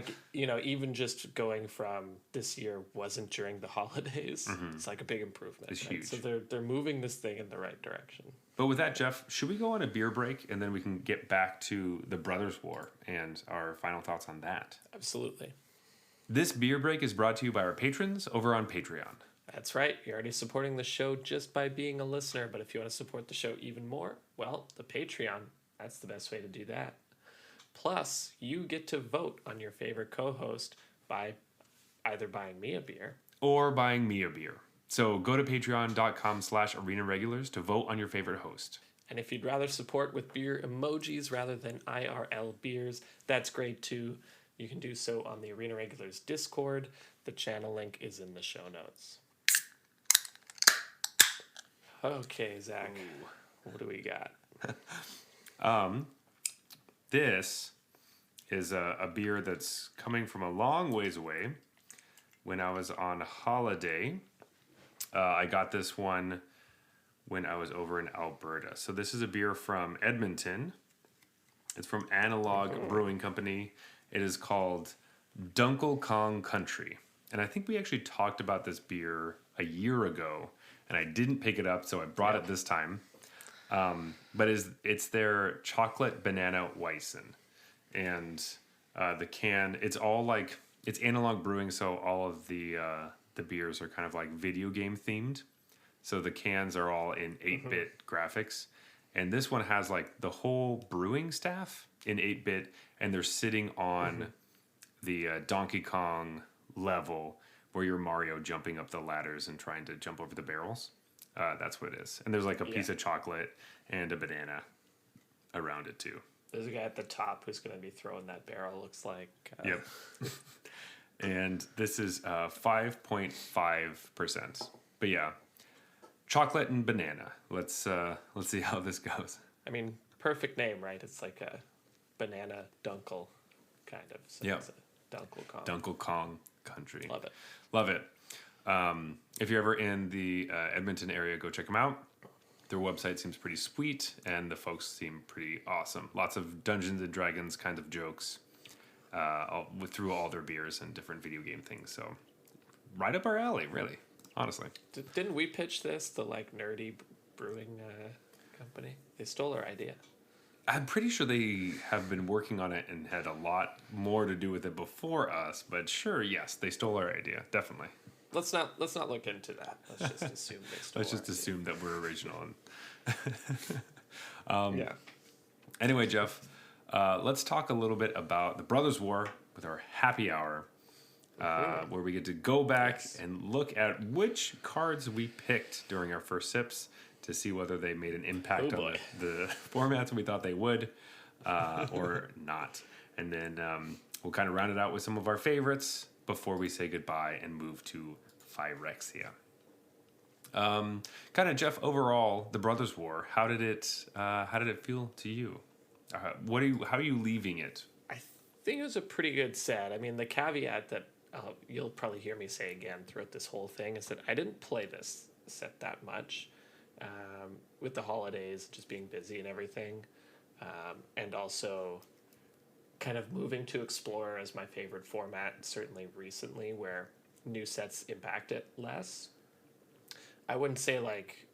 even just going from this year wasn't during the holidays, it's like a big improvement. It's huge. So they're moving this thing in the right direction. But with that, Jeff, should we go on a beer break and then we can get back to the Brothers War and our final thoughts on that? Absolutely. This beer break is brought to you by our patrons over on Patreon. That's right. You're already supporting the show just by being a listener. But if you want to support the show even more, well, the Patreon, that's the best way to do that. Plus, you get to vote on your favorite co-host by either buying me a beer or buying me a beer. So go to patreon.com/arenaregulars to vote on your favorite host. And if you'd rather support with beer emojis rather than IRL beers, that's great too. You can do so on the Arena Regulars Discord. The channel link is in the show notes. Okay, Zach. Ooh. What do we got? This is a beer that's coming from a long ways away. When I was on holiday, I got this one when I was over in Alberta. So this is a beer from Edmonton. It's from Analog Brewing Company. It is called Dunkel Kong Country. And I think we actually talked about this beer a year ago, and I didn't pick it up, so I brought it this time. But it's their chocolate banana Weissen. And the can, it's all like, it's Analog Brewing, so all of the beers are kind of like video game themed. So the cans are all in 8-bit graphics. And this one has like the whole brewing staff in 8-bit, and they're sitting on the Donkey Kong level where you're Mario jumping up the ladders and trying to jump over the barrels. That's what it is. And there's like a piece of chocolate and a banana around it too. There's a guy at the top who's going to be throwing that barrel, looks like. Yep. And this is 5.5%. But yeah, chocolate and banana. Let's see how this goes. I mean, perfect name, right? It's like a banana dunkel, kind of. So it's a Dunkel Kong. Dunkel Kong Country. Love it. Love it. If you're ever in the Edmonton area, go check them out. Their website seems pretty sweet, and the folks seem pretty awesome. Lots of Dungeons and Dragons kind of jokes through all their beers and different video game things. So right up our alley, really, honestly. Didn't we pitch this, the nerdy brewing company? They stole our idea. I'm pretty sure they have been working on it and had a lot more to do with it before us, but sure, yes, they stole our idea, definitely. Let's not look into that. Let's just assume they stole. Let's just assume that we're original. Yeah. Anyway, Jeff, let's talk a little bit about the Brothers War with our happy hour, where we get to go back and look at which cards we picked during our first sips to see whether they made an impact Oh on boy. the formats we thought they would or not. And then we'll kind of round it out with some of our favorites before we say goodbye and move to Phyrexia. Kind of, Jeff, overall, the Brothers War, how did it feel to you? How are you leaving it? I think it was a pretty good set. I mean, the caveat that you'll probably hear me say again throughout this whole thing is that I didn't play this set that much with the holidays, just being busy and everything. And also kind of moving to Explorer as my favorite format, certainly recently, where new sets impact it less. I wouldn't say like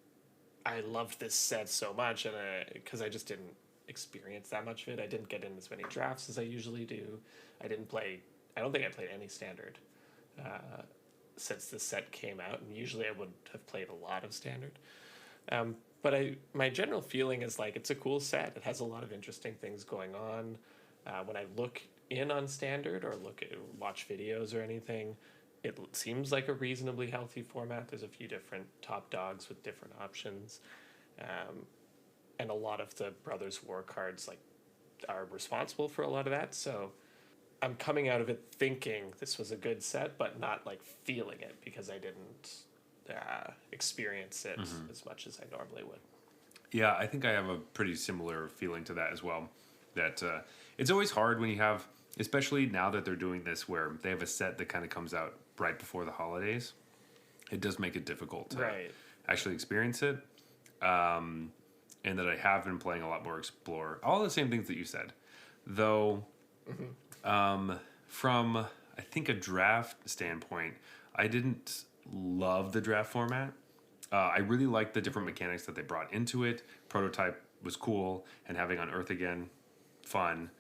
I loved this set so much, and because I just didn't experience that much of it. I didn't get in as many drafts as I usually do. I don't think I played any standard since this set came out, and usually I would have played a lot of standard. But my general feeling is like it's a cool set. It has a lot of interesting things going on. When I look in on standard or watch videos or anything, it seems like a reasonably healthy format. There's a few different top dogs with different options, and a lot of the Brothers War cards like are responsible for a lot of that. So I'm coming out of it thinking this was a good set, but not like feeling it because I didn't experience it as much as I normally would. Yeah, I think I have a pretty similar feeling to that as well. That it's always hard when you have, especially now that they're doing this where they have a set that kind of comes out right before the holidays. It does make it difficult to actually experience it. And that I have been playing a lot more Explorer. All the same things that you said. Though, from, I think, a draft standpoint, I didn't love the draft format. I really liked the different mechanics that they brought into it. Prototype was cool, and having on Earth again, fun.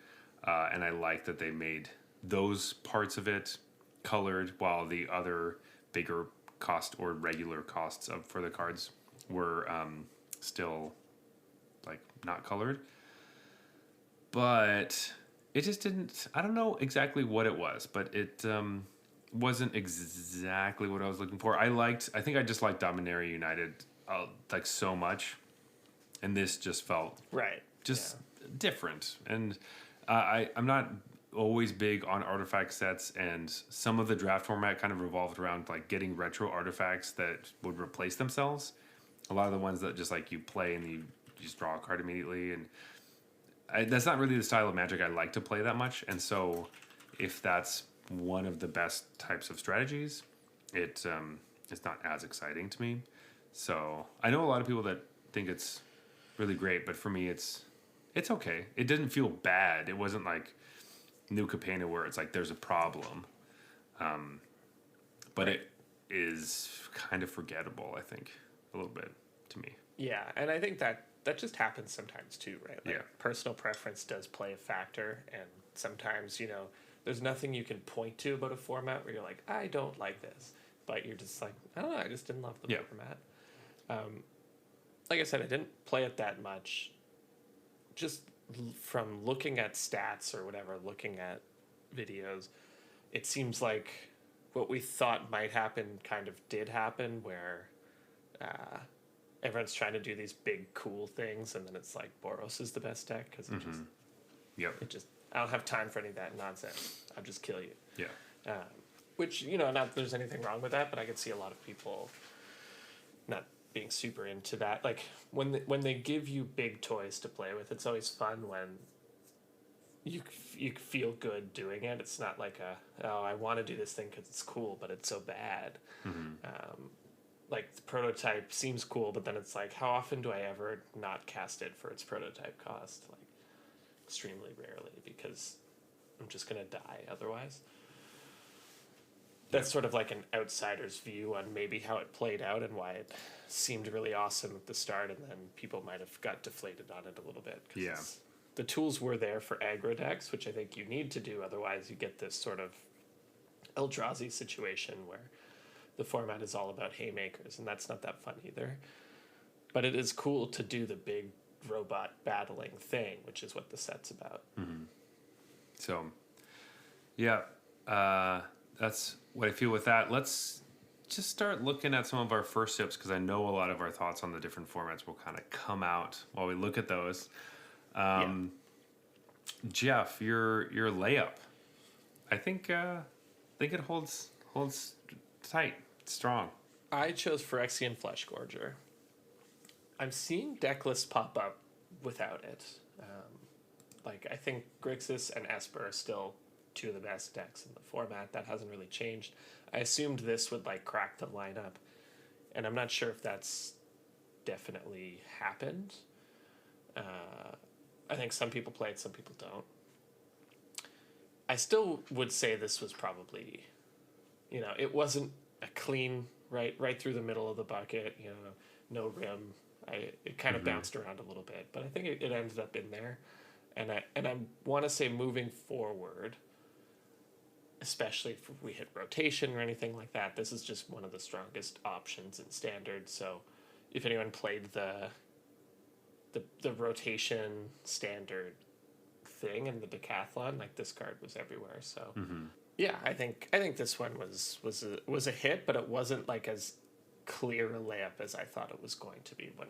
And I liked that they made those parts of it colored, while the other bigger cost or regular costs for the cards were still like not colored. But it just didn't, I don't know exactly what it was, but it wasn't exactly what I was looking for. I think I just liked Dominaria United like so much, and this just felt different. And I'm not always big on artifact sets, and some of the draft format kind of revolved around like getting retro artifacts that would replace themselves. A lot of the ones that just like you play and you just draw a card immediately, and that's not really the style of Magic I like to play that much. And so if that's one of the best types of strategies, it's not as exciting to me. So I know a lot of people that think it's really great, but for me it's okay. It didn't feel bad. It wasn't like New Capenna where it's like there's a problem. But it is kind of forgettable, I think, a little bit to me. Yeah, and I think that just happens sometimes too, right? Like personal preference does play a factor, and sometimes, there's nothing you can point to about a format where you're like, I don't like this. But you're just like, I don't know, I just didn't love the format. Like I said, I didn't play it that much. Just from looking at stats or whatever, looking at videos, it seems like what we thought might happen kind of did happen, where everyone's trying to do these big cool things, and then it's like Boros is the best deck because it just I don't have time for any of that nonsense. I'll just kill you. Yeah. Which, not that there's anything wrong with that, but I could see a lot of people not being super into that. Like when they give you big toys to play with, it's always fun when you feel good doing it. It's not like I want to do this thing because it's cool, but it's so bad. Like the prototype seems cool, but then it's like, how often do I ever not cast it for its prototype cost? Like extremely rarely, because I'm just gonna die otherwise. That's sort of like an outsider's view on maybe how it played out and why it seemed really awesome at the start, and then people might have got deflated on it a little bit. The tools were there for aggro decks, which I think you need to do, otherwise you get this sort of Eldrazi situation where the format is all about haymakers, and that's not that fun either. But it is cool to do the big robot battling thing, which is what the set's about. So, that's what I feel with that. Let's just start looking at some of our first ships because I know a lot of our thoughts on the different formats will kind of come out while we look at those. Jeff, your layup, I think it holds tight, strong. I chose Phyrexian Fleshgorger. I'm seeing deck lists pop up without it. I think Grixis and Esper are still two of the best decks in the format. That hasn't really changed. I assumed this would crack the lineup, and I'm not sure if that's definitely happened. I think some people play it, some people don't. I still would say this was probably, it wasn't a clean right through the middle of the bucket. No rim. It kind of bounced around a little bit, but I think it ended up in there. And I want to say moving forward, especially if we hit rotation or anything like that, this is just one of the strongest options in Standard. So if anyone played the rotation Standard thing in the Decathlon, this card was everywhere. So yeah, I think this one was a hit, but it wasn't as clear a layup as I thought it was going to be when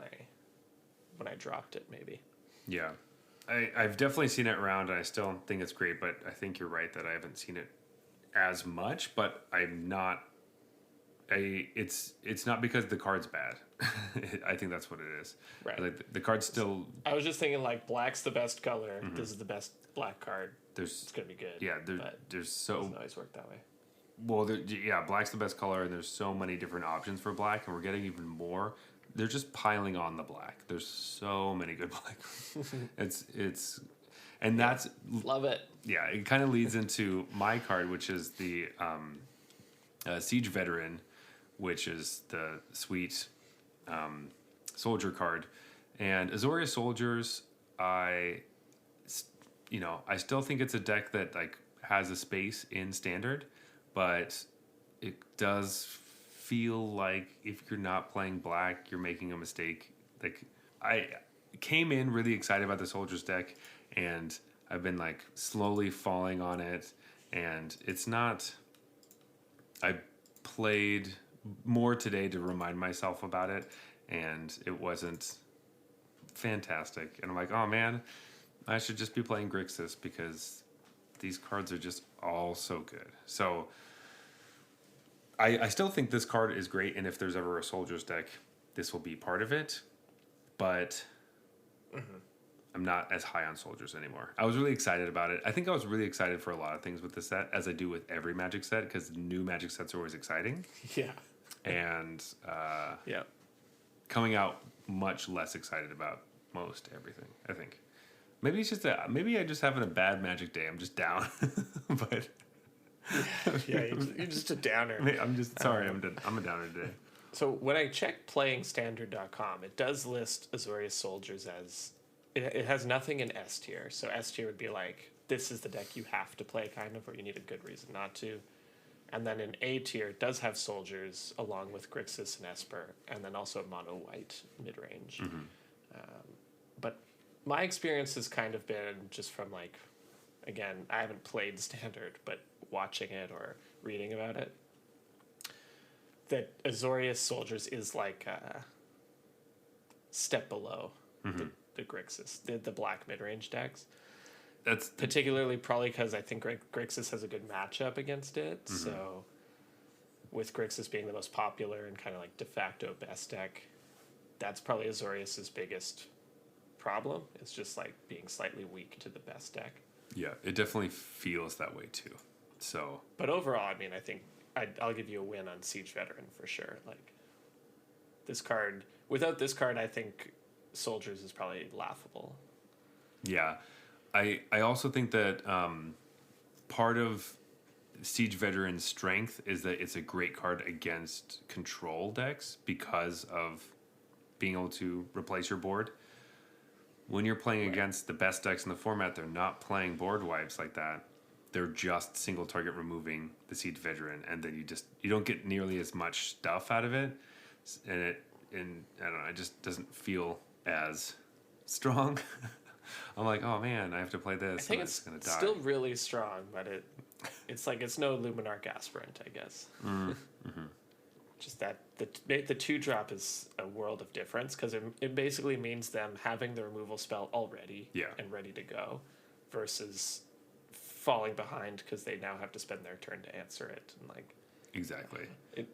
I dropped it, maybe. Yeah. I've definitely seen it around, and I still think it's great, but I think you're right that I haven't seen it as much, but I'm not... It's not because the card's bad. I think that's what it is. Right. The card's still... I was just thinking, black's the best color. This is the best black card. It's going to be good. Yeah, there's so... It doesn't always work that way. Well, black's the best color, and there's so many different options for black, and we're getting even more. They're just piling on the black. There's so many good black. That's love it. Yeah, it kind of leads into my card, which is the Siege Veteran, which is the sweet soldier card, and Azoria Soldiers. I still think it's a deck that has a space in Standard, but it does feel like if you're not playing black, you're making a mistake. I came in really excited about the Soldiers deck, and I've been slowly falling on it, and it's not... I played more today to remind myself about it, and it wasn't fantastic. And I'm like, oh man, I should just be playing Grixis because these cards are just all so good. So I still think this card is great, and if there's ever a Soldiers deck, this will be part of it. But I'm not as high on Soldiers anymore. I was really excited about it. I think I was really excited for a lot of things with this set, as I do with every Magic set, because new Magic sets are always exciting. Yeah. And coming out much less excited about most everything, I think. Maybe it's just maybe I'm just having a bad Magic day. I'm just down. But... yeah, you're just a downer. I'm just sorry. I'm a downer today. So when I checked playingstandard.com, it does list Azorius Soldiers as it has nothing in S tier. So S tier would be this is the deck you have to play, kind of, or you need a good reason not to. And then in A tier, it does have Soldiers along with Grixis and Esper, and then also mono white mid range. But my experience has kind of been just from again, I haven't played Standard, but watching it or reading about it, that Azorius Soldiers is a step below the Grixis, the black mid-range decks. That's particularly probably because I think Grixis has a good matchup against it. So with Grixis being the most popular and kind of de facto best deck, that's probably Azorius's biggest problem. It's just being slightly weak to the best deck. Yeah, it definitely feels that way too. So, but overall, I mean, I think I'll give you a win on Siege Veteran for sure. This card, without this card, I think Soldiers is probably laughable. Yeah, I also think that part of Siege Veteran's strength is that it's a great card against control decks because of being able to replace your board. When you're playing against the best decks in the format, they're not playing board wipes like that. They're just single target removing the Siege Veteran, and then you don't get nearly as much stuff out of it, and I don't know, it just doesn't feel as strong. I'm like, oh man, I have to play this. I think it's gonna die. Still really strong, but it's it's no Luminarch Aspirant, I guess. Just that the 2-drop is a world of difference because it basically means them having the removal spell already and ready to go versus falling behind because they now have to spend their turn to answer it. And like exactly,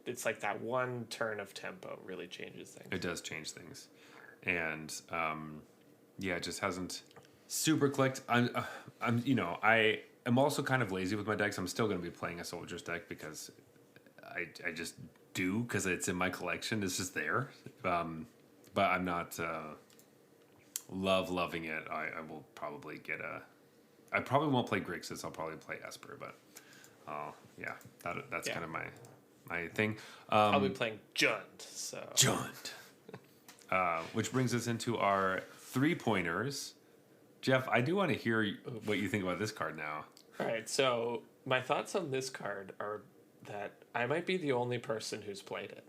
it's like that one turn of tempo really changes things. It does change things, and it just hasn't super clicked. I am also kind of lazy with my decks. I'm still going to be playing a Soldiers deck because I just do because it's in my collection. It's just there, but I'm not loving it. I will probably get I probably won't play Grixis. I'll probably play Esper, but that's kind of my thing. I'll be playing Jund. Which brings us into our 3-pointers. Jeff, I do want to hear what you think about this card now. All right, so my thoughts on this card are that I might be the only person who's played it.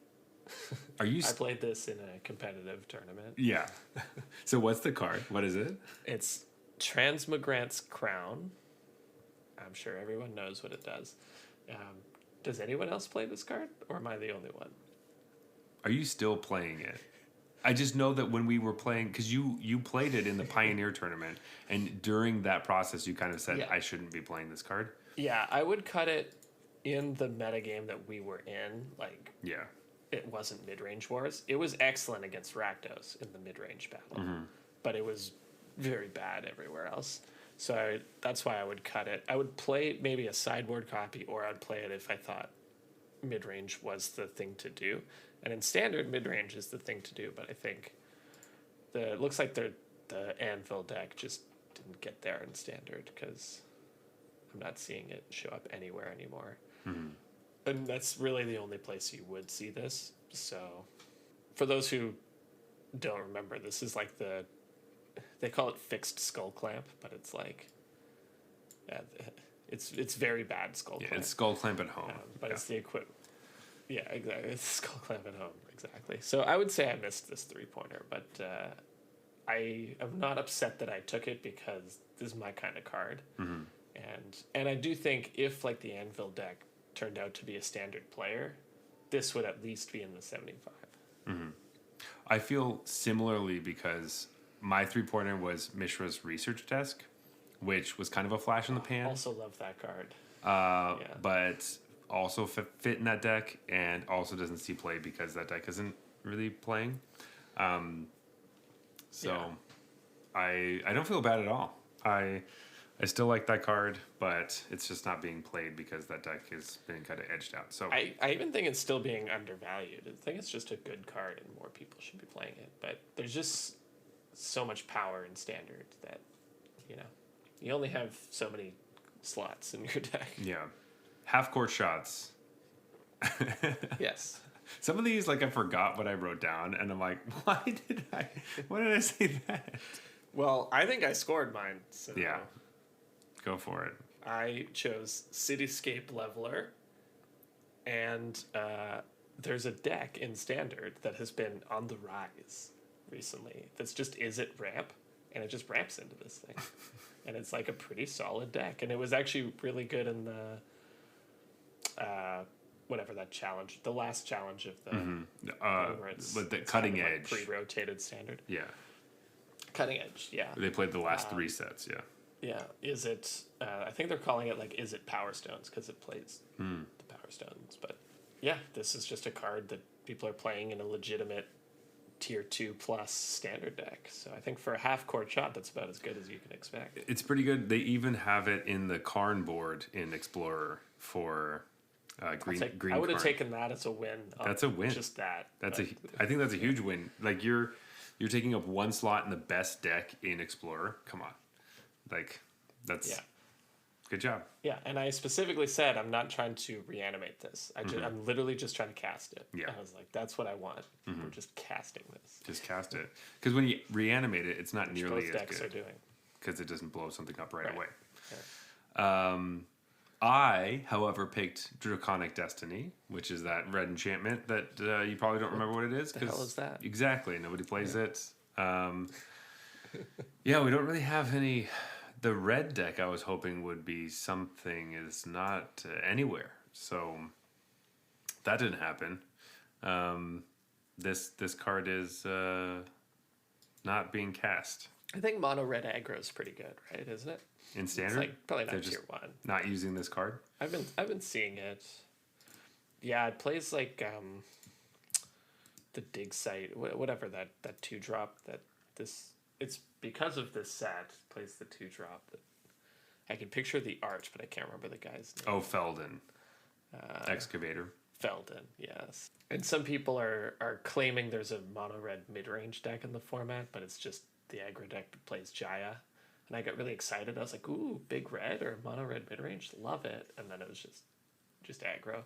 Are you? I played this in a competitive tournament. Yeah. So what's the card? What is it? It's Transmigrant's Crown. I'm sure everyone knows what it does. Does anyone else play this card, or am I the only one? Are you still playing it? I just know that when we were playing, because you played it in the Pioneer tournament, and during that process, you kind of said, I shouldn't be playing this card. Yeah, I would cut it in the metagame that we were in. Like, it wasn't mid-range wars. It was excellent against Rakdos in the mid-range battle, but it was very bad everywhere else. So that's why I would cut it. I would play maybe a sideboard copy, or I'd play it if I thought mid-range was the thing to do. And in standard, mid-range is the thing to do, but I think it looks like the Anvil deck just didn't get there in standard because I'm not seeing it show up anywhere anymore. And that's really the only place you would see this. So for those who don't remember, this is like they call it fixed skull clamp, but it's like it's very bad skull clamp. It's skull clamp at home. But it's the equivalent. Yeah, exactly. It's skull clamp at home. Exactly. So I would say I missed this 3-pointer, but I am not upset that I took it because this is my kind of card. And I do think if like the Anvil deck turned out to be a standard player, this would at least be in the 75. I feel similarly because my 3-pointer was Mishra's Research Desk, which was kind of a flash in the pan. Also love that card. But also fit in that deck, and also doesn't see play because that deck isn't really playing. I don't feel bad at all. I still like that card, but it's just not being played because that deck has been kind of edged out. So I even think it's still being undervalued. I think it's just a good card and more people should be playing it. But there's just so much power in standard that, you only have so many slots in your deck. Yeah. Half-court shots. Yes. Some of these, like, I forgot what I wrote down, and I'm like, why did I say that? Well, I think I scored mine. So yeah. Go for it. I chose Cityscape Leveler, and there's a deck in Standard that has been on the rise recently. That's just Is It Ramp, and it just ramps into this thing. And it's like a pretty solid deck, and it was actually really good in the whatever that challenge, the last challenge of the where it's with the cutting edge, like pre-rotated Standard. Yeah, cutting edge. Yeah, they played the last 3 sets. Yeah. Yeah, Is It? I think they're calling it like Is It Power Stones because it plays the Power Stones. But yeah, this is just a card that people are playing in a legitimate tier 2 plus standard deck. So I think for a half-court shot, that's about as good as you can expect. It's pretty good. They even have it in the Karn board in Explorer for green. I would have taken that as a win. That's a win. Just that. I think that's a huge win. Like you're taking up 1 slot in the best deck in Explorer. Come on. Like, that's good job. Yeah, and I specifically said I'm not trying to reanimate this. I'm literally just trying to cast it. Yeah. And I was like, that's what I want. We're just casting this. Just cast it. Because when you reanimate it, it's not nearly as decks good. Are doing. Because it doesn't blow something up right away. Yeah. I, however, picked Draconic Destiny, which is that red enchantment that you probably don't remember what it is. What the hell is that? Exactly. Nobody plays it. Yeah, we don't really have any... The red deck I was hoping would be something is not anywhere. So that didn't happen. This card is not being cast I think mono red aggro is pretty good, right? Isn't it? in standard. It's like probably They're not just tier 1. not using this card. I've been seeing it. Yeah, it plays like the dig site, whatever that 2-drop that this. It's because of this set plays the 2-drop that I can picture the art, but I can't remember the guy's name. Oh, Felden, excavator. Felden, yes. And some people are claiming there's a mono red mid range deck in the format, but it's just the aggro deck that plays Jaya. And I got really excited. I was like, ooh, big red or mono red mid range, love it. And then it was just aggro.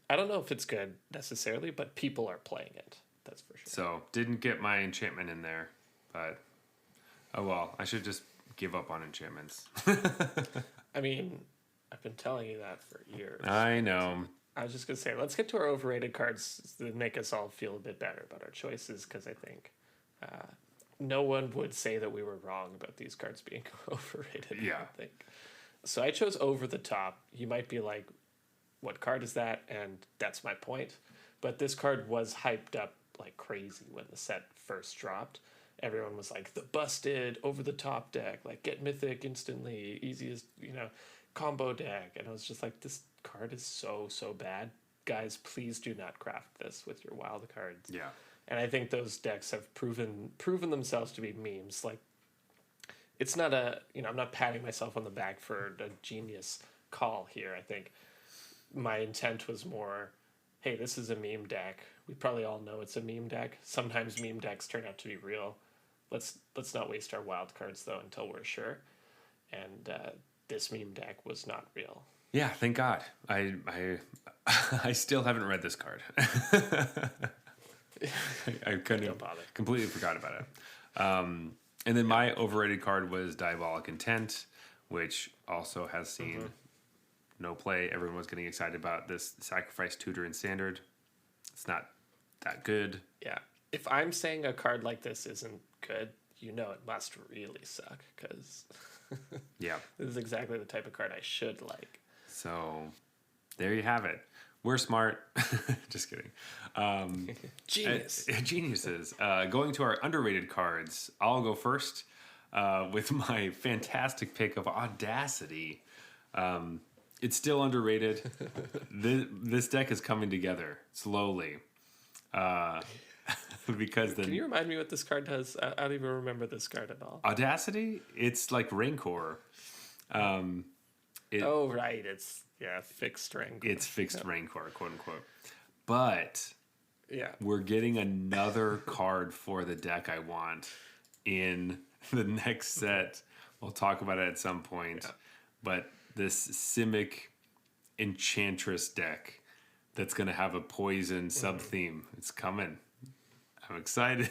I don't know if it's good necessarily, but people are playing it. That's for sure. So didn't get my enchantment in there, but oh well. I should just give up on enchantments. I mean, I've been telling you that for years. I know. I was just gonna say, let's get to our overrated cards that make us all feel a bit better about our choices, because I think no one would say that we were wrong about these cards being overrated. Yeah. I think. So I chose Over the Top. You might be like, what card is that? And that's my point. But this card was hyped up like crazy when the set first dropped. Everyone was like, the busted Over the Top deck, like get Mythic instantly, easiest, combo deck. And I was just like, this card is so bad. Guys, please do not craft this with your wild cards. Yeah. And I think those decks have proven themselves to be memes. Like, it's not I'm not patting myself on the back for a genius call here. I think my intent was more, hey, this is a meme deck. We probably all know it's a meme deck. Sometimes meme decks turn out to be real. Let's not waste our wild cards though until we're sure. And this meme deck was not real. Yeah, thank God. I still haven't read this card. I completely forgot about it. And then my overrated card was Diabolic Intent, which also has seen no play. Everyone was getting excited about this Sacrifice Tutor in Standard. It's not that good. Yeah. If I'm saying a card like this isn't good, it must really suck, because yeah, this is exactly the type of card I should like. So there you have it. We're smart. Just kidding. Genius. Geniuses. Going to our underrated cards, I'll go first with my fantastic pick of Audacity. It's still underrated. This deck is coming together slowly. Because Can you remind me what this card does? I don't even remember this card at all. Audacity? It's like Rancor. Right. It's fixed Rancor. It's fixed Rancor, quote unquote. But yeah, we're getting another card for the deck I want in the next set. We'll talk about it at some point. Yeah. But this Simic Enchantress deck that's going to have a poison sub-theme. It's coming. I'm excited.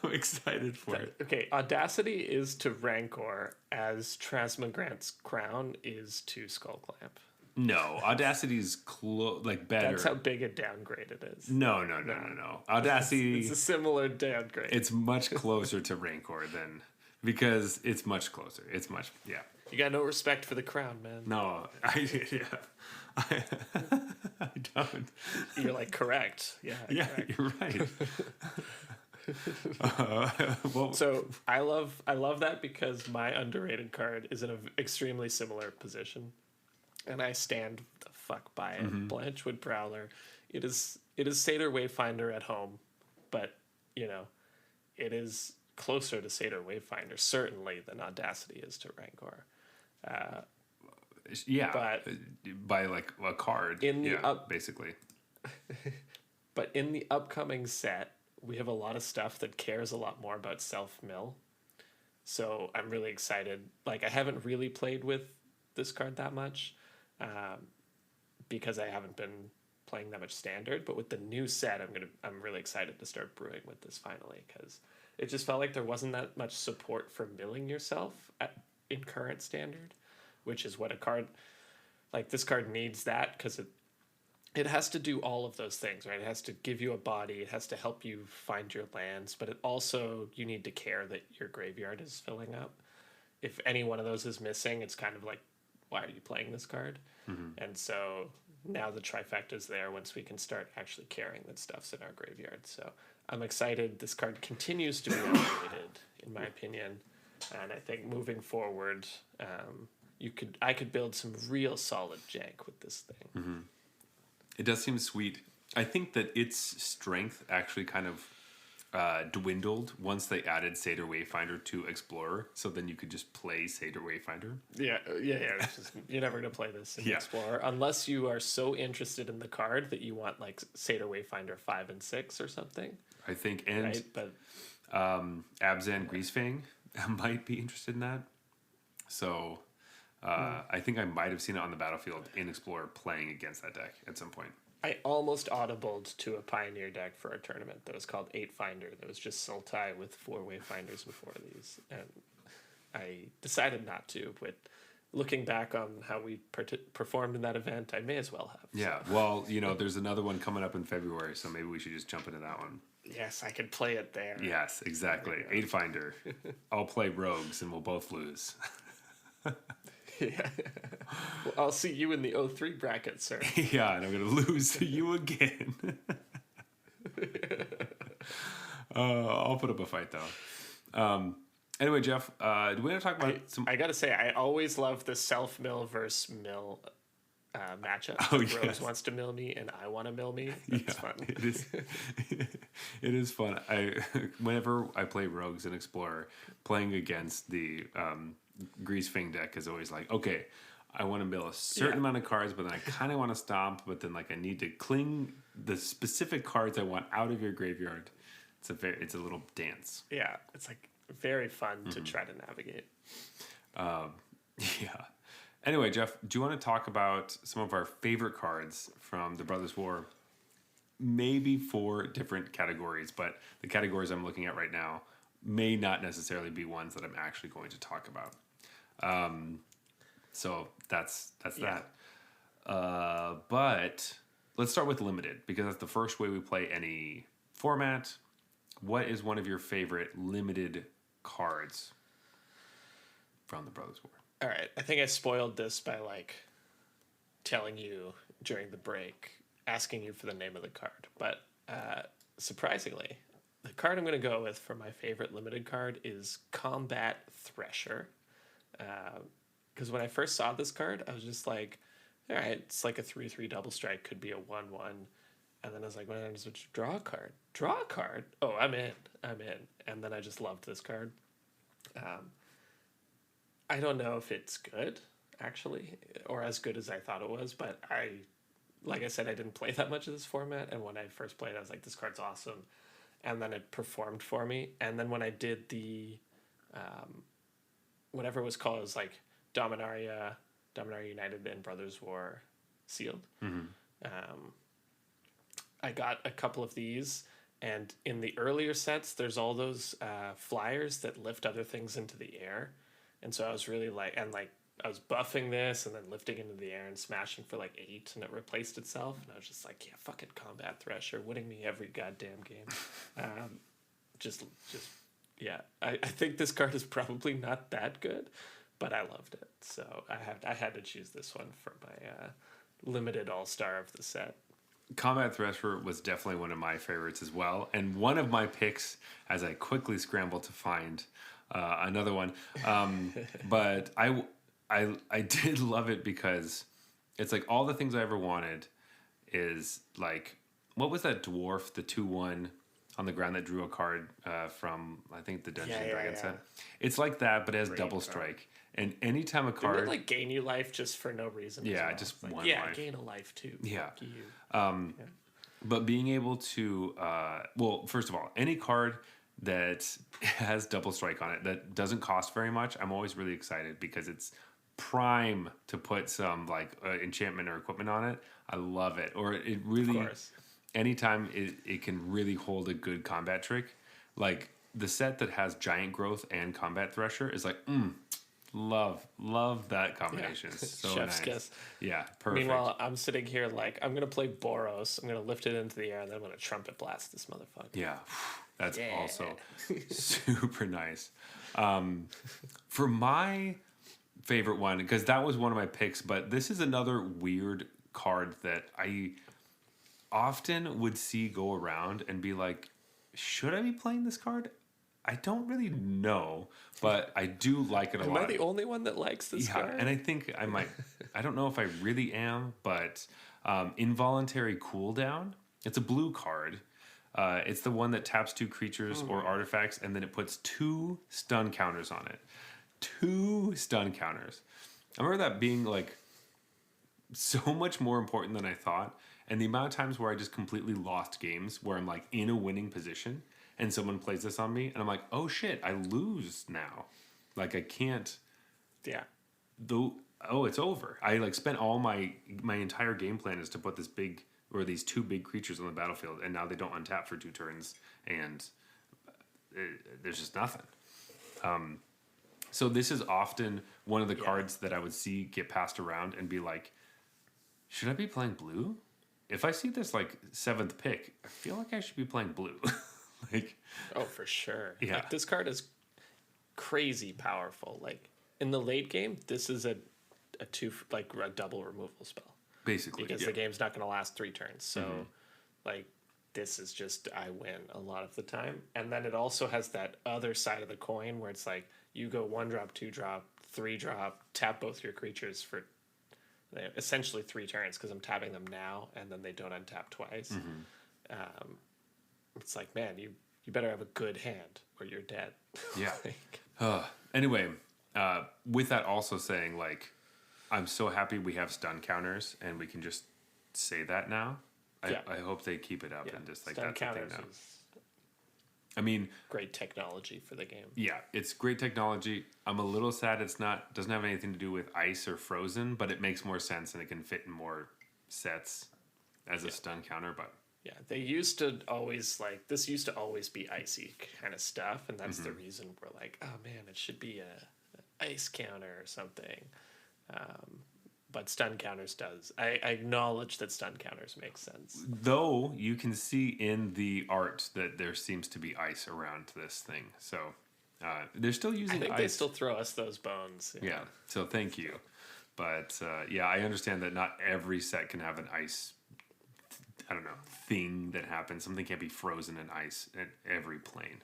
I'm excited for it. Okay, Audacity is to Rancor as Transmigrant's Crown is to Skullclamp. No, Audacity's better. That's how big a downgrade it is. No. Audacity... It's a similar downgrade. It's much closer to Rancor than... Because it's much closer. It's much... Yeah. You got no respect for the Crown, man. No, I don't. You're like, correct. Yeah, correct. You're right. So I love that because my underrated card is in an extremely similar position, and I stand the fuck by it. Blanchwood Prowler, it is Satyr Wayfinder at home, but it is closer to Satyr Wayfinder certainly than Audacity is to Rancor. But by like a card, basically. But in the upcoming set, we have a lot of stuff that cares a lot more about self-mill. So I'm really excited. Like, I haven't really played with this card that much because I haven't been playing that much standard. But with the new set, I'm really excited to start brewing with this finally, because it just felt like there wasn't that much support for milling yourself in current standard, which is what a card like this card needs, that because it has to do all of those things, right? It has to give you a body, it has to help you find your lands, but it also, you need to care that your graveyard is filling up. If any one of those is missing, it's kind of like, why are you playing this card? And so now the trifecta's there once we can start actually caring that stuff's in our graveyard. So I'm excited. This card continues to be underrated, in my opinion. And I think moving forward, I could build some real solid jank with this thing. It does seem sweet. I think that its strength actually kind of dwindled once they added Seder Wayfinder to Explorer. So then you could just play Seder Wayfinder. Yeah. It's just, you're never gonna play this in Explorer unless you are so interested in the card that you want like Seder Wayfinder 5 and 6 or something. I think, and right? But Abzan Greasefang might be interested in that. So I think I might have seen it on the battlefield in Explorer playing against that deck at some point. I almost audibled to a Pioneer deck for a tournament that was called 8 Finder. That was just Sultai with 4 Wayfinders before these. And I decided not to, but looking back on how we performed in that event, I may as well have. Yeah, well, there's another one coming up in February, so maybe we should just jump into that one. Yes, I could play it there. Yes, exactly. 8 Finder. I'll play Rogues and we'll both lose. Yeah. Well, I'll see you in the 03 bracket, sir. Yeah, and I'm going to lose to you again. I'll put up a fight, though. Anyway, Jeff, do we want to talk about some... I got to say, I always love the self-mill versus mill matchup. Oh, Rose wants to mill me, and I want to mill me. That's fun. It is. It is fun. Whenever I play Rogues and Explorer, playing against the Greasefang deck is always like, okay, I want to mill a certain amount of cards, but then I kind of want to stomp, but then like I need to cling the specific cards I want out of your graveyard. It's a little dance. Yeah, it's like very fun to try to navigate. Yeah. Anyway, Jeff, do you want to talk about some of our favorite cards from the Brothers War? Maybe 4 different categories, but the categories I'm looking at right now may not necessarily be ones that I'm actually going to talk about. So that's that. But let's start with limited, because that's the first way we play any format. What is one of your favorite limited cards from the Brothers War? All right, I think I spoiled this by like telling you during the break, asking you for the name of the card. But surprisingly, the card I'm going to go with for my favorite limited card is Combat Thresher. Because when I first saw this card, I was just like, all right, it's like a 3/3 double strike, could be a 1/1. And then I was like, when I just draw a card. Draw a card? Oh, I'm in. And then I just loved this card. I don't know if it's good, actually, or as good as I thought it was, but like I said, I didn't play that much of this format, and when I first played, I was like, this card's awesome, and then it performed for me, and then when I did the, whatever it was called, it was like Dominaria United and Brothers War Sealed. I got a couple of these, and in the earlier sets, there's all those flyers that lift other things into the air. And so I was really I was buffing this and then lifting into the air and smashing for like 8, and it replaced itself. And I was just like, yeah, fucking Combat Thresher, winning me every goddamn game. Yeah. I think this card is probably not that good, but I loved it. So I had to choose this one for my limited all-star of the set. Combat Thresher was definitely one of my favorites as well. And one of my picks, as I quickly scrambled to find another one. But I did love it because it's like all the things I ever wanted is like, what was that dwarf, the 2/1 on the ground that drew a card from, I think, the Dungeons and Dragons set? It's like that, but it has double strike. And anytime a card... Didn't it like gain you life just for no reason? Yeah, well? just like, one life. Gain a life too. Yeah. Fuck you. But being able to... well, first of all, any card that has double strike on it that doesn't cost very much, I'm always really excited because it's prime to put some like enchantment or equipment on it. I love it. Or it really... Anytime it can really hold a good combat trick. Like the set that has Giant Growth and Combat Thresher is like, love that combination. Yeah. So Chef's nice. Kiss. Yeah, perfect. Meanwhile, I'm sitting here like, I'm going to play Boros. I'm going to lift it into the air, and then I'm going to trumpet blast this motherfucker. Yeah, that's also super nice. For my favorite one, because that was one of my picks, but this is another weird card that I often would see go around and be like, should I be playing this card? I don't really know, but I do like it a lot. Am I the only one that likes this card? And I think I might. I don't know if I really am, but Involuntary Cooldown. It's a blue card. It's the one that taps 2 creatures or artifacts, and then it puts 2 stun counters on it. 2 stun counters. I remember that being like so much more important than I thought. And the amount of times where I just completely lost games where I'm like in a winning position and someone plays this on me and I'm like, oh shit, I lose now. Like I can't. Yeah. Though. Oh, it's over. I like spent all my entire game plan is to put this big or these 2 big creatures on the battlefield, and now they don't untap for 2 turns, and there's just nothing. So this is often one of the cards that I would see get passed around and be like, should I be playing blue? If I see this like 7th pick, I feel like I should be playing blue. Like, oh, for sure. Yeah. Like, this card is crazy powerful. Like in the late game, this is a double removal spell. Basically, because the game's not going to last 3 turns. So, like, this is just I win a lot of the time. And then it also has that other side of the coin where it's like you go 1 drop, 2 drop, 3 drop, tap both your creatures for essentially 3 turns because I'm tapping them now and then they don't untap twice. It's like, man, you better have a good hand or you're dead. Yeah. Like, Anyway, with that also saying, like, I'm so happy we have stun counters and we can just say that now. I hope they keep it up and just like stun that's the thing counters now. is I mean, great technology for the game. yeah, it's great technology. I'm a little sad doesn't have anything to do with ice or frozen, but it makes more sense and it can fit in more sets as a stun counter. But yeah, they used to always this used to always be icy kind of stuff, and that's the reason we're like, oh man, it should be a ice counter or something. But stun counters does. I acknowledge that stun counters make sense. though you can see in the art that there seems to be ice around this thing, so they're still using I think ice. they still throw us those bones. Yeah, so thank you. But yeah, I understand that not every set can have an ice, I don't know, thing that happens. Something can't be frozen in ice at every plane.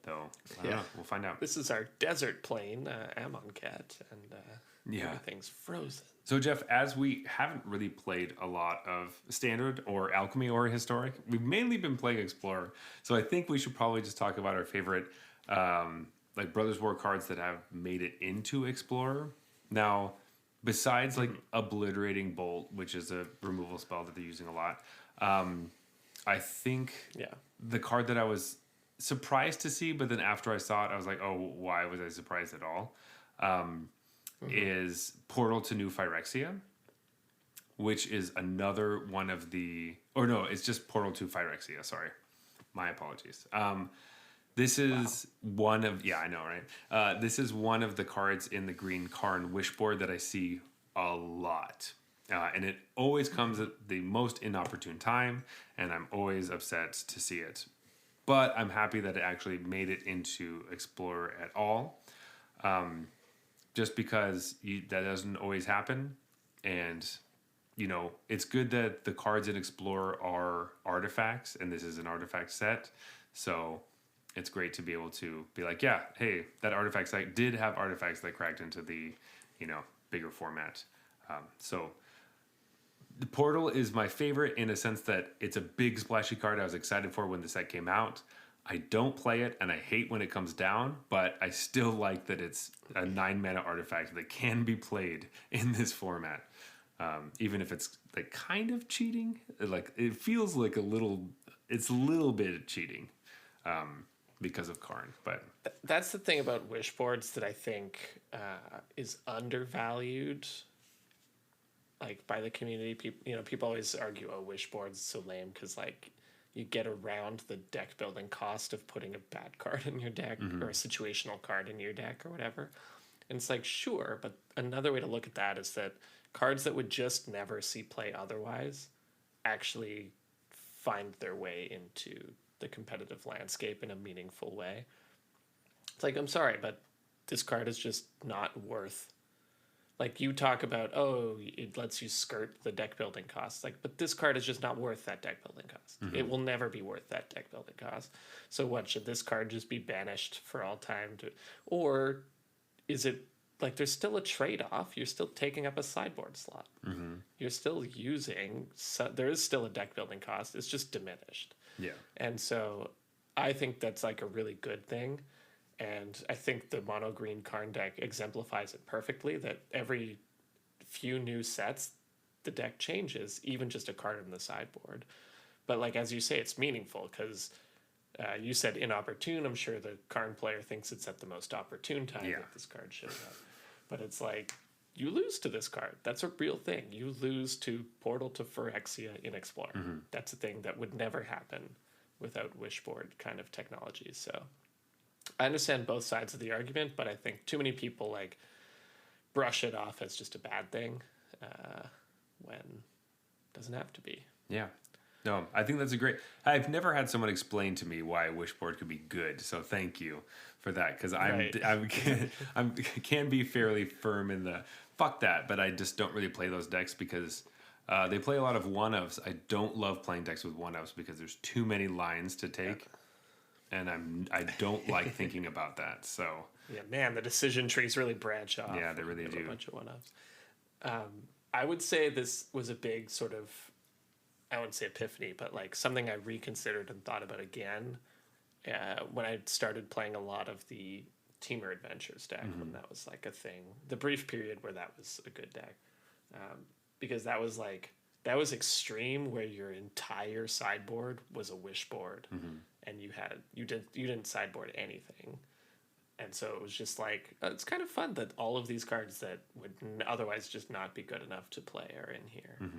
Though, I don't know, we'll find out. This is our desert plane, Amonkhet, and everything's frozen. So, Jeff, as we haven't really played a lot of Standard or Alchemy or Historic, we've mainly been playing Explorer. So I think we should probably just talk about our favorite like Brothers War cards that have made it into Explorer. Now, besides like Obliterating Bolt, which is a removal spell that they're using a lot, I think the card that I was surprised to see, but then after I saw it, I was like, oh, why was I surprised at all? Is Portal to New Phyrexia, which is another one of the... Or no, it's just Portal to Phyrexia, sorry. My apologies. This is one of... Yeah, I know, right? This is one of the cards in the Green Karn Wishboard that I see a lot. And it always comes at the most inopportune time, and I'm always upset to see it. But I'm happy that it actually made it into Explorer at all. Just because that doesn't always happen. And, you know, it's good that the cards in Explorer are artifacts, and this is an artifact set. So it's great to be able to be like, yeah, hey, that artifact set did have artifacts that cracked into the, you know, bigger format. So the Portal is my favorite in a sense that it's a big splashy card I was excited for when the set came out. I don't play it, and I hate when it comes down, but I still like that it's a 9-mana artifact that can be played in this format. Even if it's like kind of cheating, like it feels like it's a little bit cheating because of Karn. But that's the thing about wishboards that I think is undervalued, like by the community. People always argue, "Oh, wishboards so lame," because like you get around the deck building cost of putting a bad card in your deck or a situational card in your deck or whatever. And it's like, sure, but another way to look at that is that cards that would just never see play otherwise actually find their way into the competitive landscape in a meaningful way. It's like, I'm sorry, but this card is just not worth Like you talk about, oh, it lets you skirt the deck building costs. Like, but this card is just not worth that deck building cost. It will never be worth that deck building cost. So what, should this card just be banished for all time? Or is it like there's still a trade-off? You're still taking up a sideboard slot. You're still using, so there is still a deck building cost. It's just diminished. Yeah. And so I think that's like a really good thing. And I think the mono green Karn deck exemplifies it perfectly, that every few new sets, the deck changes, even just a card in the sideboard. But like, as you say, it's meaningful because you said inopportune. I'm sure the Karn player thinks it's at the most opportune time that this card shows up. But it's like, you lose to this card. That's a real thing. You lose to Portal to Phyrexia in Explorer. That's a thing that would never happen without Wishboard kind of technology. So I understand both sides of the argument, but I think too many people like brush it off as just a bad thing when it doesn't have to be. Yeah. No, I think that's a great... I've never had someone explain to me why Wishboard could be good, so thank you for that, because I can be fairly firm in the fuck that, but I just don't really play those decks because they play a lot of one-ofs. I don't love playing decks with one-ofs because there's too many lines to take. And I don't like thinking about that. So yeah, man, the decision trees really branch off. Yeah, they really do. A bunch of one-offs. I would say this was a big sort of, I wouldn't say epiphany, but like something I reconsidered and thought about again when I started playing a lot of the Teamer Adventures deck, when that was like a thing. The brief period where that was a good deck, because that was extreme, where your entire sideboard was a wish board, and you didn't sideboard anything, and so it was just like it's kind of fun that all of these cards that would otherwise just not be good enough to play are in here.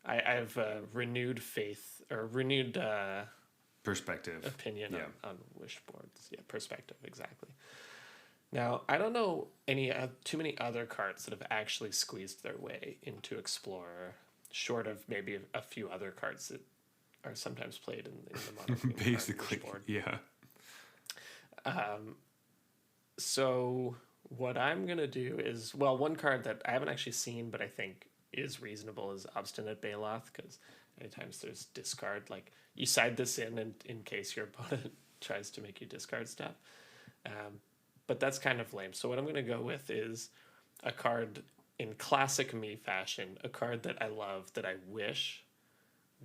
I have renewed faith or renewed perspective opinion on wish boards. Yeah, perspective, exactly. Now, I don't know too many other cards that have actually squeezed their way into Explorer, short of maybe a few other cards that are sometimes played in the mono basically board. Yeah. So what I'm gonna do is, well, one card that I haven't actually seen but I think is reasonable is Obstinate Baloth, because anytime there's discard, like you side this in case your opponent tries to make you discard stuff, but that's kind of lame. So what I'm gonna go with is a card in classic me fashion, a card that I love, that I wish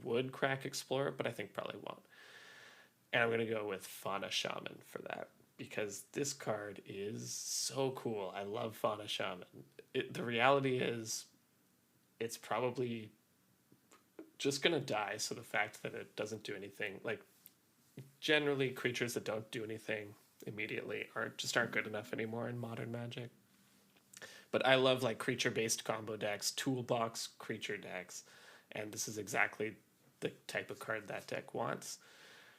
would crack Explorer, but I think probably won't. And I'm going to go with Fauna Shaman for that, because this card is so cool. I love Fauna Shaman. The reality is it's probably just going to die, so the fact that it doesn't do anything, like generally creatures that don't do anything immediately aren't good enough anymore in modern Magic. But I love like creature-based combo decks, toolbox creature decks, and this is exactly the type of card that deck wants.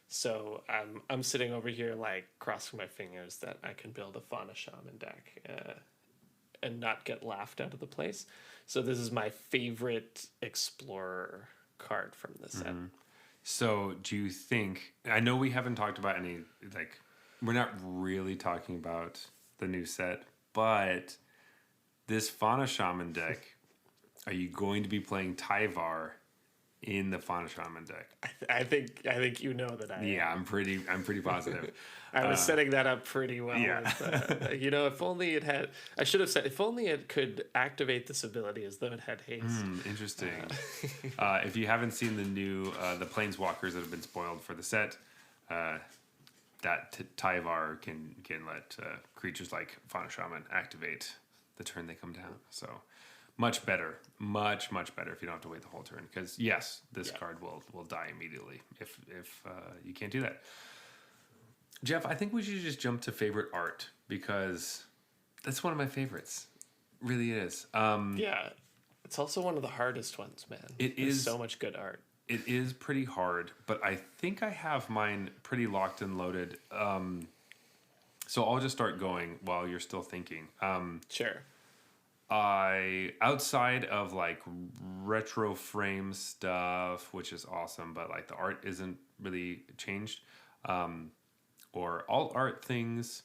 So I'm sitting over here like crossing my fingers that I can build a Fauna Shaman deck and not get laughed out of the place. So this is my favorite Explorer card from the set. So do you think... I know we haven't talked about any... like, we're not really talking about the new set, but... this Fauna Shaman deck, are you going to be playing Tyvar in the Fauna Shaman deck? I think you know that I am. Yeah, I'm pretty positive. I was setting that up pretty well. Yeah. With, if only it had... I should have said, if only it could activate this ability as though it had haste. Interesting. If you haven't seen the new the Planeswalkers that have been spoiled for the set, that Tyvar can let creatures like Fauna Shaman activate the turn they come down. So much better if you don't have to wait the whole turn, because yes, this card will die immediately if you can't do that. Jeff, I think we should just jump to favorite art, because that's one of my favorites. Really is. Yeah, it's also one of the hardest ones, man. There's so much good art. It is pretty hard, but I think I have mine pretty locked and loaded. So I'll just start going while you're still thinking. Sure. Outside of like retro frame stuff, which is awesome, but like the art isn't really changed, or all art things,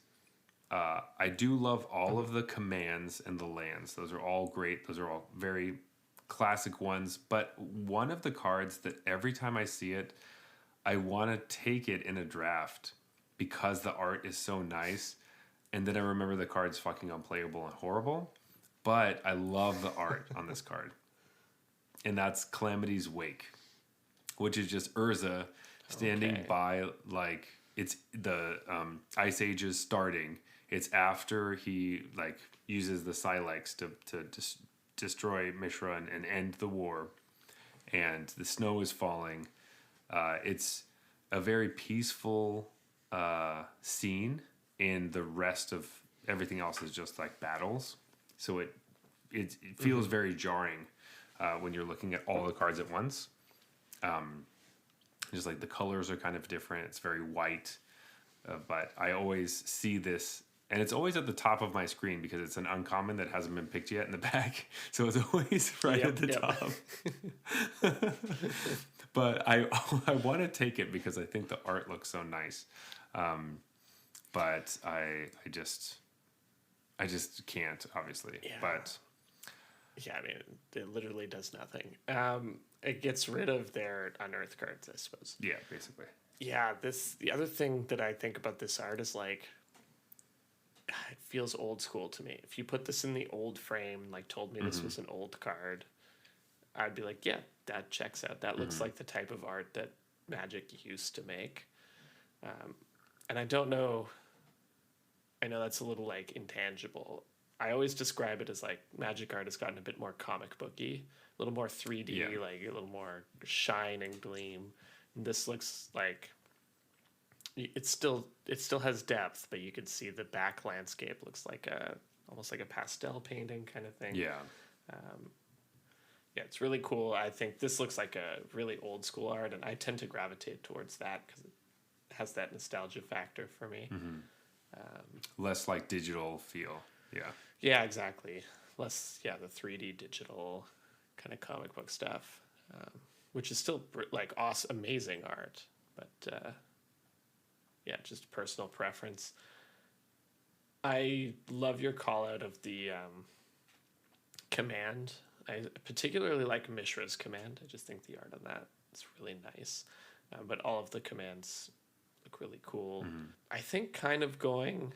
I do love all of the commands and the lands. Those are all great. Those are all very classic ones. But one of the cards that every time I see it, I want to take it in a draft because the art is so nice. And then I remember the card's fucking unplayable and horrible. But I love the art on this card. And that's Calamity's Wake, which is just Urza standing by, like, it's the Ice Age is starting. It's after he, like, uses the Silex to destroy Mishra and end the war. And the snow is falling. It's a very peaceful scene, and the rest of everything else is just like battles. So it feels very jarring when you're looking at all the cards at once. Just like the colors are kind of different. It's very white, but I always see this. And it's always at the top of my screen because it's an uncommon that hasn't been picked yet in the back. So it's always right at the top. But I want to take it because I think the art looks so nice. But I just can't, obviously. Yeah. But yeah, I mean, it literally does nothing. It gets rid of their unearthed cards, I suppose. Yeah, basically. Yeah, the other thing that I think about this art is, like, it feels old school to me. If you put this in the old frame, like, told me this was an old card, I'd be like, yeah, that checks out. That looks like the type of art that Magic used to make. And I don't know, I know that's a little, like, intangible. I always describe it as, like, Magic art has gotten a bit more comic booky, a little more 3D, like a little more shine and gleam. And this looks like it still has depth, but you can see the back landscape looks like almost like a pastel painting kind of thing. Yeah. Yeah, it's really cool. I think this looks like a really old school art, and I tend to gravitate towards that because it has that nostalgia factor for me. Less like digital feel. Yeah. Yeah, exactly. Less, the 3D digital kind of comic book stuff, which is still like awesome, amazing art, but yeah, just personal preference. I love your call out of the command. I particularly like Mishra's command. I just think the art on that is really nice, but all of the commands look really cool. I think kind of going,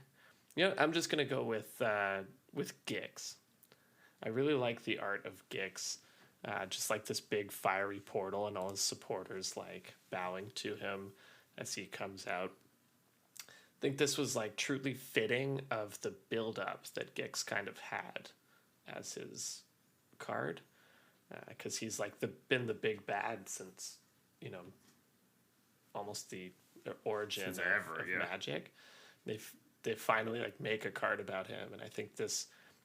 I'm just gonna go with Gix. I really like the art of Gix, just like this big fiery portal and all his supporters like bowing to him as he comes out. I think this was like truly fitting of the build-up that Gix kind of had as his card, because he's like been the big bad since almost the origin of Magic. They finally like make a card about him, and I think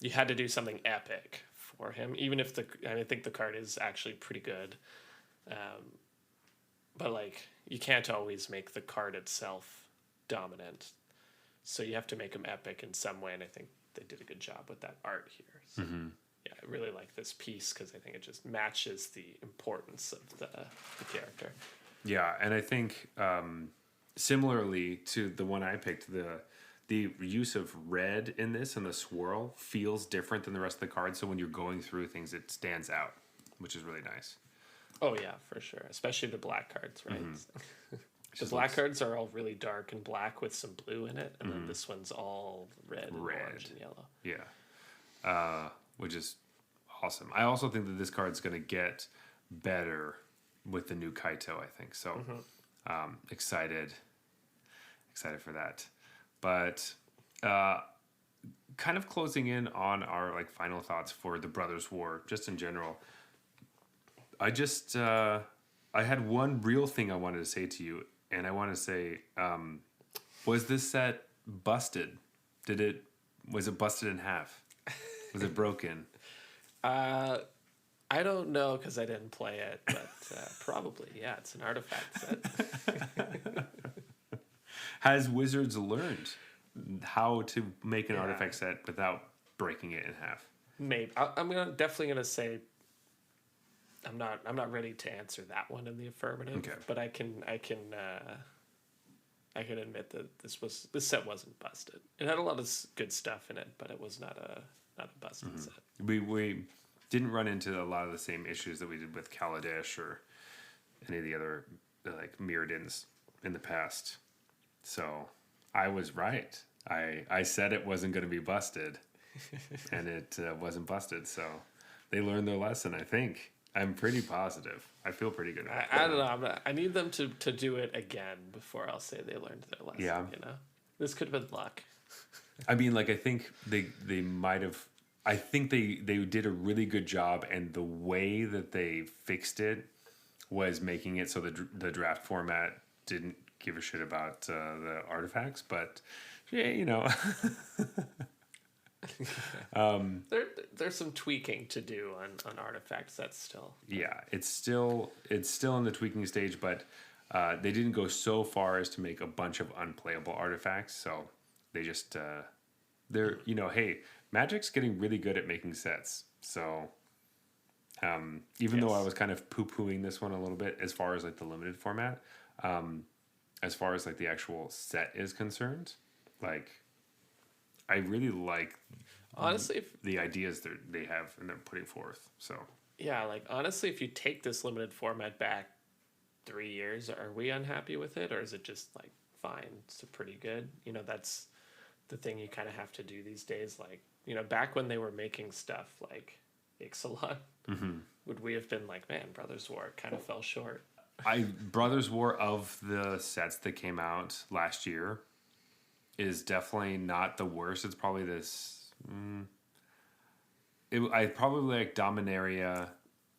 you had to do something epic for him, even if I think the card is actually pretty good, but like you can't always make the card itself dominant, so you have to make them epic in some way, and I think they did a good job with that art here. So, yeah, I really like this piece because I think it just matches the importance of the character. Yeah, and I think similarly to the one I picked, the use of red in this and the swirl feels different than the rest of the cards, so when you're going through things, it stands out, which is really nice. Oh yeah, for sure, especially the black cards, right? The black cards are all really dark and black with some blue in it, and then this one's all red, and orange and yellow. Yeah, which is awesome. I also think that this card's going to get better with the new Kaito, I think. So excited for that. But kind of closing in on our like final thoughts for the Brothers War, just in general. I just I had one real thing I wanted to say to you, and I want to say, was this set busted? Was it busted in half? Was it broken? I don't know because I didn't play it, but probably, yeah. It's an artifact set. Has Wizards learned how to make an artifact set without breaking it in half? Maybe. I'm definitely gonna say I'm not ready to answer that one in the affirmative. Okay. But I can I can admit that this set wasn't busted. It had a lot of good stuff in it, but it was not a busted set. We didn't run into a lot of the same issues that we did with Kaladesh or any of the other like Mirrodins in the past. So I was right. I said it wasn't going to be busted, and it wasn't busted. So they learned their lesson, I think. I'm pretty positive. I feel pretty good about it. I don't know. I need them to do it again before I'll say they learned their lesson. Yeah. You know, this could have been luck. I mean, like, I think they might have. I think they did a really good job, and the way that they fixed it was making it so the draft format didn't give a shit about the artifacts. But yeah, you know. There's some tweaking to do on artifacts. That's still it's still in the tweaking stage, but they didn't go so far as to make a bunch of unplayable artifacts. So they just they're hey, Magic's getting really good at making sets. So even though I was kind of poo-pooing this one a little bit as far as like the limited format, as far as like the actual set is concerned, like I really like. Honestly, the ideas that they have and they're putting forth. So yeah, like honestly, if you take this limited format back 3 years, are we unhappy with it, or is it just like fine? It's pretty good. You know, that's the thing you kind of have to do these days. Like, you know, back when they were making stuff like Ixalan, would we have been like, man, Brothers War kind of fell short? Brothers War of the sets that came out last year is definitely not the worst. It's probably this. I probably like Dominaria,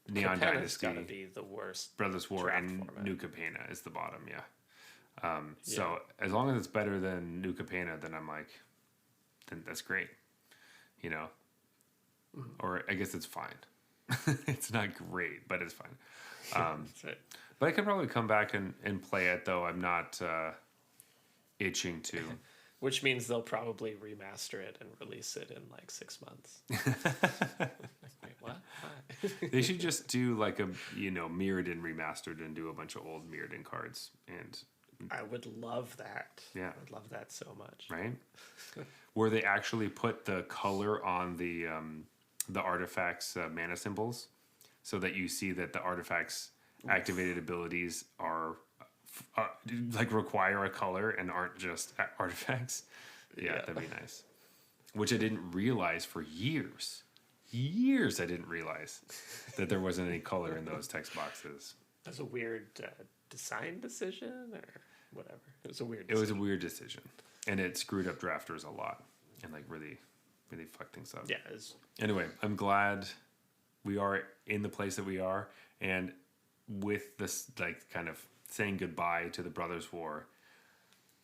Neon Capenna's Dynasty, gotta be the worst. Brothers War, and format. New Capenna is the bottom. Yeah. So as long as it's better than New Capenna, then I'm like, then that's great. You know, or I guess it's fine. It's not great, but it's fine. That's right. But I could probably come back and play it, though. I'm not itching to. Which means they'll probably remaster it and release it in like 6 months. Wait, what? Why? They should just do like a Mirrodin remastered and do a bunch of old Mirrodin cards, and I would love that. Yeah. I would love that so much. right, where they actually put the color on the artifacts mana symbols, so that you see that the artifacts activated abilities are. Like require a color and aren't just artifacts. Yeah, that'd be nice. Which I didn't realize for years. Years I didn't realize that there wasn't any color in those text boxes. That's a weird design decision or whatever. It was a weird decision. It was a weird decision. And it screwed up drafters a lot and like really, really fucked things up. Yeah. It was... Anyway, I'm glad we are in the place that we are. And with this like kind of saying goodbye to the Brothers War,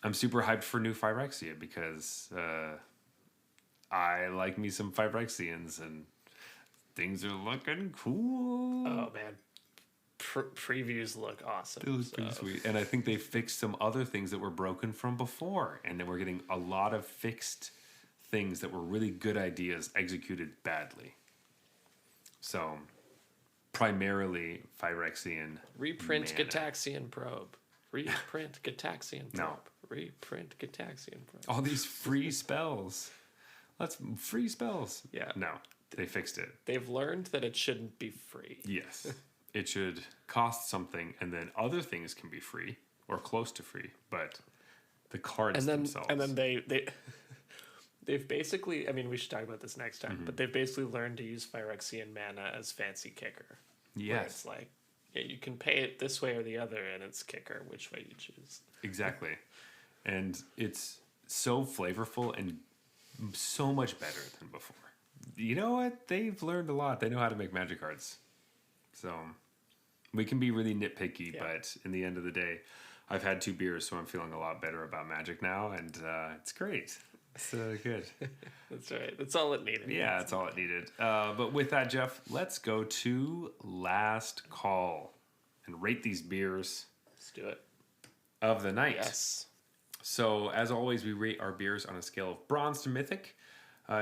I'm super hyped for new Phyrexia because I like me some Phyrexians and things are looking cool. Oh man, previews look awesome. It looks pretty sweet, and I think they fixed some other things that were broken from before, and then we're getting a lot of fixed things that were really good ideas executed badly. So primarily Phyrexian. Reprint mana. Gitaxian Probe. Reprint Gitaxian Probe. No. Reprint Gitaxian Probe. All these free spells. That's free spells. Yeah. No, they fixed it. They've learned that it shouldn't be free. Yes. It should cost something, and then other things can be free or close to free, but the cards themselves. And then they've basically, I mean, we should talk about this next time, but they've basically learned to use Phyrexian mana as fancy kicker. Yes. It's like, yeah, you can pay it this way or the other, and it's kicker, which way you choose. Exactly. And it's so flavorful and so much better than before. You know what? They've learned a lot. They know how to make magic cards. So we can be really nitpicky, but in the end of the day, I've had 2 beers, so I'm feeling a lot better about Magic now, and it's great. It's good. That's right. That's all it needed. Yeah, that's all it needed. But with that, Jeff, let's go to last call and rate these beers. Let's do it. Of the night. Yes. So, as always, we rate our beers on a scale of bronze to mythic,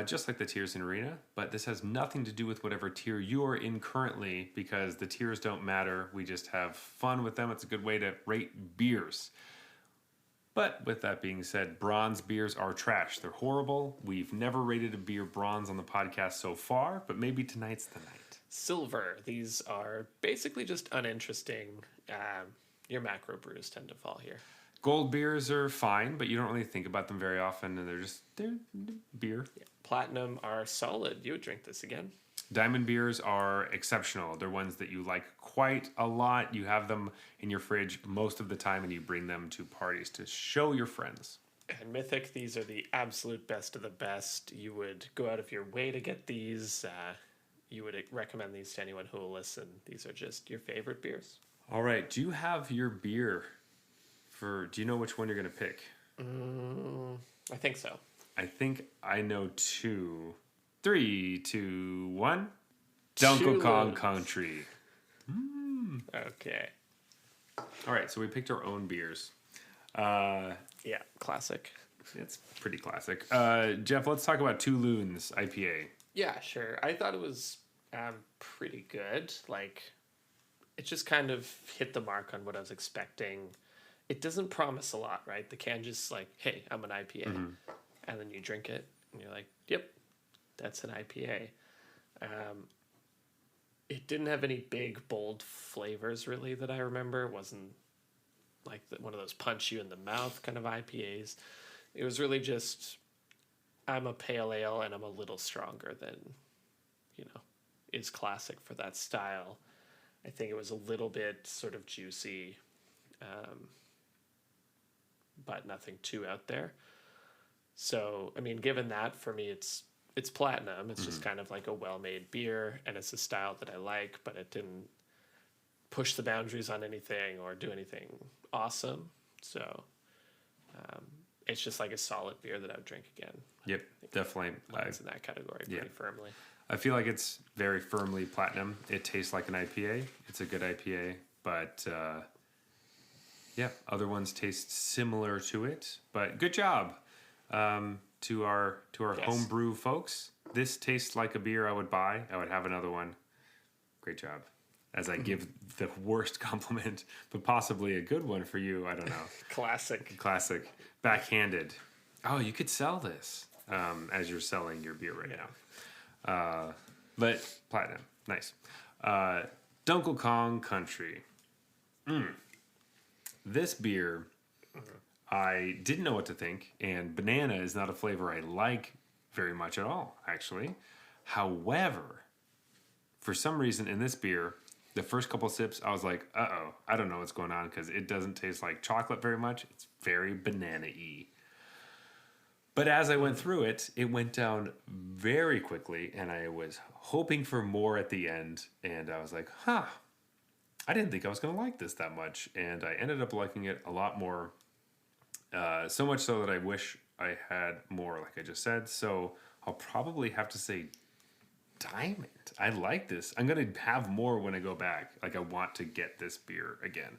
just like the tiers in Arena. But this has nothing to do with whatever tier you are in currently, because the tiers don't matter. We just have fun with them. It's a good way to rate beers. But with that being said, bronze beers are trash. They're horrible. We've never rated a beer bronze on the podcast so far, but maybe tonight's the night. Silver. These are basically just uninteresting. Your macro brews tend to fall here. Gold beers are fine, but you don't really think about them very often, and they're beer. Yeah. Platinum are solid. You would drink this again. Diamond beers are exceptional. They're ones that you like quite a lot. You have them in your fridge most of the time, and you bring them to parties to show your friends. And Mythic, these are the absolute best of the best. You would go out of your way to get these. You would recommend these to anyone who will listen. These are just your favorite beers. All right. Do you have your beer do you know which one you're going to pick? I think so. I think I know 2. 3, 2, 1. Donkey Kong Country. Okay. All right, so we picked our own beers. Yeah, classic. It's pretty classic. Jeff, let's talk about Two Loons IPA. Yeah, sure. I thought it was pretty good. Like, it just kind of hit the mark on what I was expecting. It doesn't promise a lot, right? The can just like, hey, I'm an IPA. Mm-hmm. And then you drink it, and you're like, yep, that's an IPA. It didn't have any big, bold flavors, really, that I remember. It wasn't like one of those punch you in the mouth kind of IPAs. It was really just, I'm a pale ale, and I'm a little stronger than, is classic for that style. I think it was a little bit sort of juicy, but nothing too out there. So, I mean, given that, for me, it's platinum. It's just kind of like a well-made beer, and it's a style that I like, but it didn't push the boundaries on anything or do anything awesome. So, it's just like a solid beer that I would drink again. Yep, definitely. It's in that category pretty firmly. I feel like it's very firmly platinum. It tastes like an IPA. It's a good IPA, but other ones taste similar to it. But good job to our homebrew folks. This tastes like a beer I would buy. I would have another one. Great job. As I give the worst compliment, but possibly a good one for you. I don't know. Classic. Backhanded. Oh, you could sell this as you're selling your beer right now. But platinum. Nice. Donkey Kong Country. This beer, I didn't know what to think, and banana is not a flavor I like very much at all, actually. However, for some reason in this beer, the first couple sips, I was like, uh-oh, I don't know what's going on, because it doesn't taste like chocolate very much. It's very banana-y. But as I went through it, it went down very quickly, and I was hoping for more at the end, and I was like, I didn't think I was going to like this that much, and I ended up liking it a lot more, so much so that I wish I had more, like I just said, so I'll probably have to say Diamond. I like this. I'm going to have more when I go back. Like, I want to get this beer again,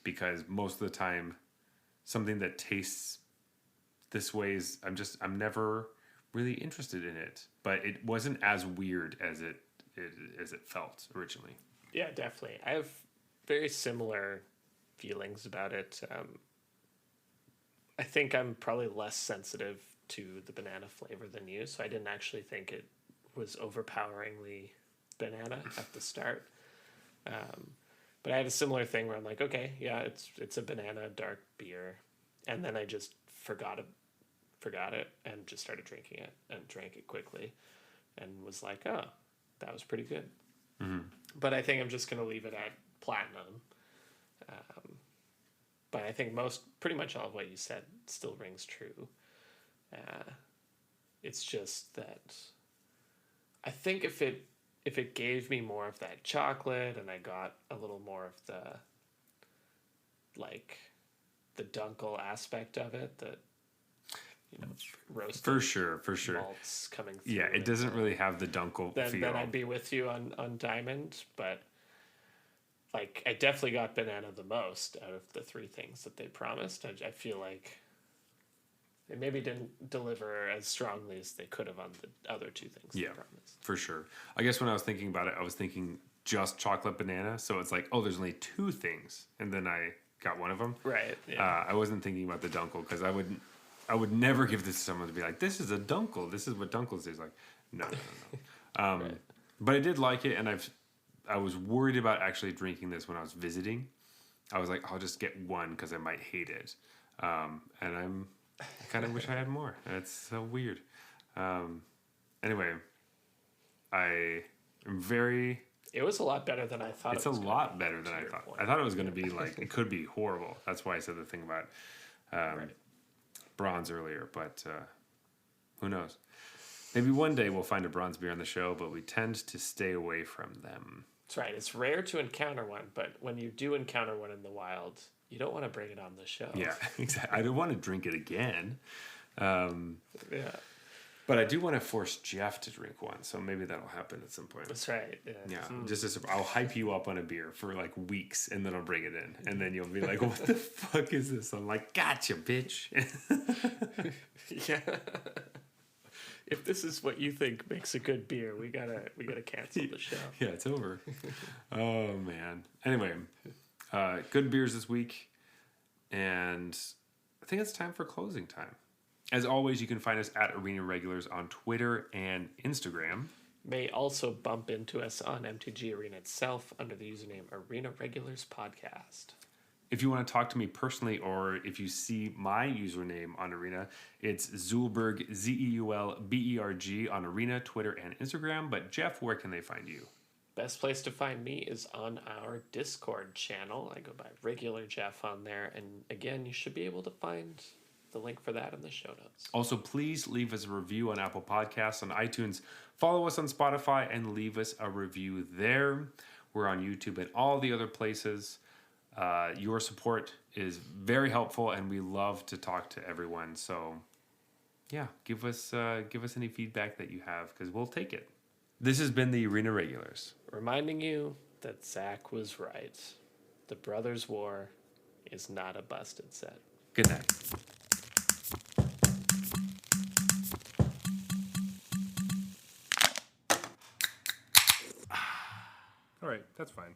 because most of the time, something that tastes this way is, I'm never really interested in it, but it wasn't as weird as it felt originally. Yeah, definitely. I have very similar feelings about it. I think I'm probably less sensitive to the banana flavor than you, so I didn't actually think it was overpoweringly banana at the start. But I had a similar thing where I'm like, okay, yeah, it's a banana dark beer, and then I just forgot it and just started drinking it and drank it quickly and was like, oh, that was pretty good. Mm-hmm. But I think I'm just going to leave it at platinum. But I think pretty much all of what you said still rings true. It's just that I think if it gave me more of that chocolate and I got a little more of the dunkel aspect of it, that roasted for sure malts coming through. Yeah, it doesn't really have the dunkel feel. Then I'd be with you on Diamond, but like I definitely got banana the most out of the three things that they promised. I feel like they maybe didn't deliver as strongly as they could have on the other two things they promised. For sure. I guess when I was thinking about it, I was thinking just chocolate banana, so it's like, oh, there's only two things, and then I got one of them. Right. Yeah. I wasn't thinking about the Dunkel because I would never give this to someone to be like, this is a Dunkel. This is what Dunkels is like. No. Right. But I did like it, and I was worried about actually drinking this when I was visiting. I was like, I'll just get one because I might hate it. And I kind of wish I had more. It's so weird. Anyway, I am very... It was a lot better than I thought. It's a lot better than I thought. I thought it was going to be like, it could be horrible. That's why I said the thing about bronze earlier, but who knows? Maybe one day we'll find a bronze beer on the show, but we tend to stay away from them. That's right. It's rare to encounter one, but when you do encounter one in the wild, you don't want to bring it on the show. Yeah, exactly. I don't want to drink it again. Yeah. But I do want to force Jeff to drink one, so maybe that'll happen at some point. That's right. Yeah, I'll hype you up on a beer for like weeks, and then I'll bring it in, and then you'll be like, "What the fuck is this?" I'm like, "Gotcha, bitch." Yeah. If this is what you think makes a good beer, we gotta cancel the show. Yeah, it's over. Oh man. Anyway, good beers this week, and I think it's time for closing time. As always, you can find us at Arena Regulars on Twitter and Instagram. May also bump into us on MTG Arena itself under the username Arena Regulars Podcast. If you want to talk to me personally, or if you see my username on Arena, it's Zulberg, Zeulberg on Arena, Twitter, and Instagram. But Jeff, where can they find you? Best place to find me is on our Discord channel. I go by Regular Jeff on there. And again, you should be able to find the link for that in the show notes. Also, please leave us a review on Apple Podcasts, on iTunes. Follow us on Spotify and leave us a review there. We're on YouTube and all the other places. Your support is very helpful, and we love to talk to everyone. So, yeah, give us any feedback that you have, because we'll take it. This has been the Arena Regulars, reminding you that Zach was right. The Brothers' War is not a busted set. Good night. All right, that's fine.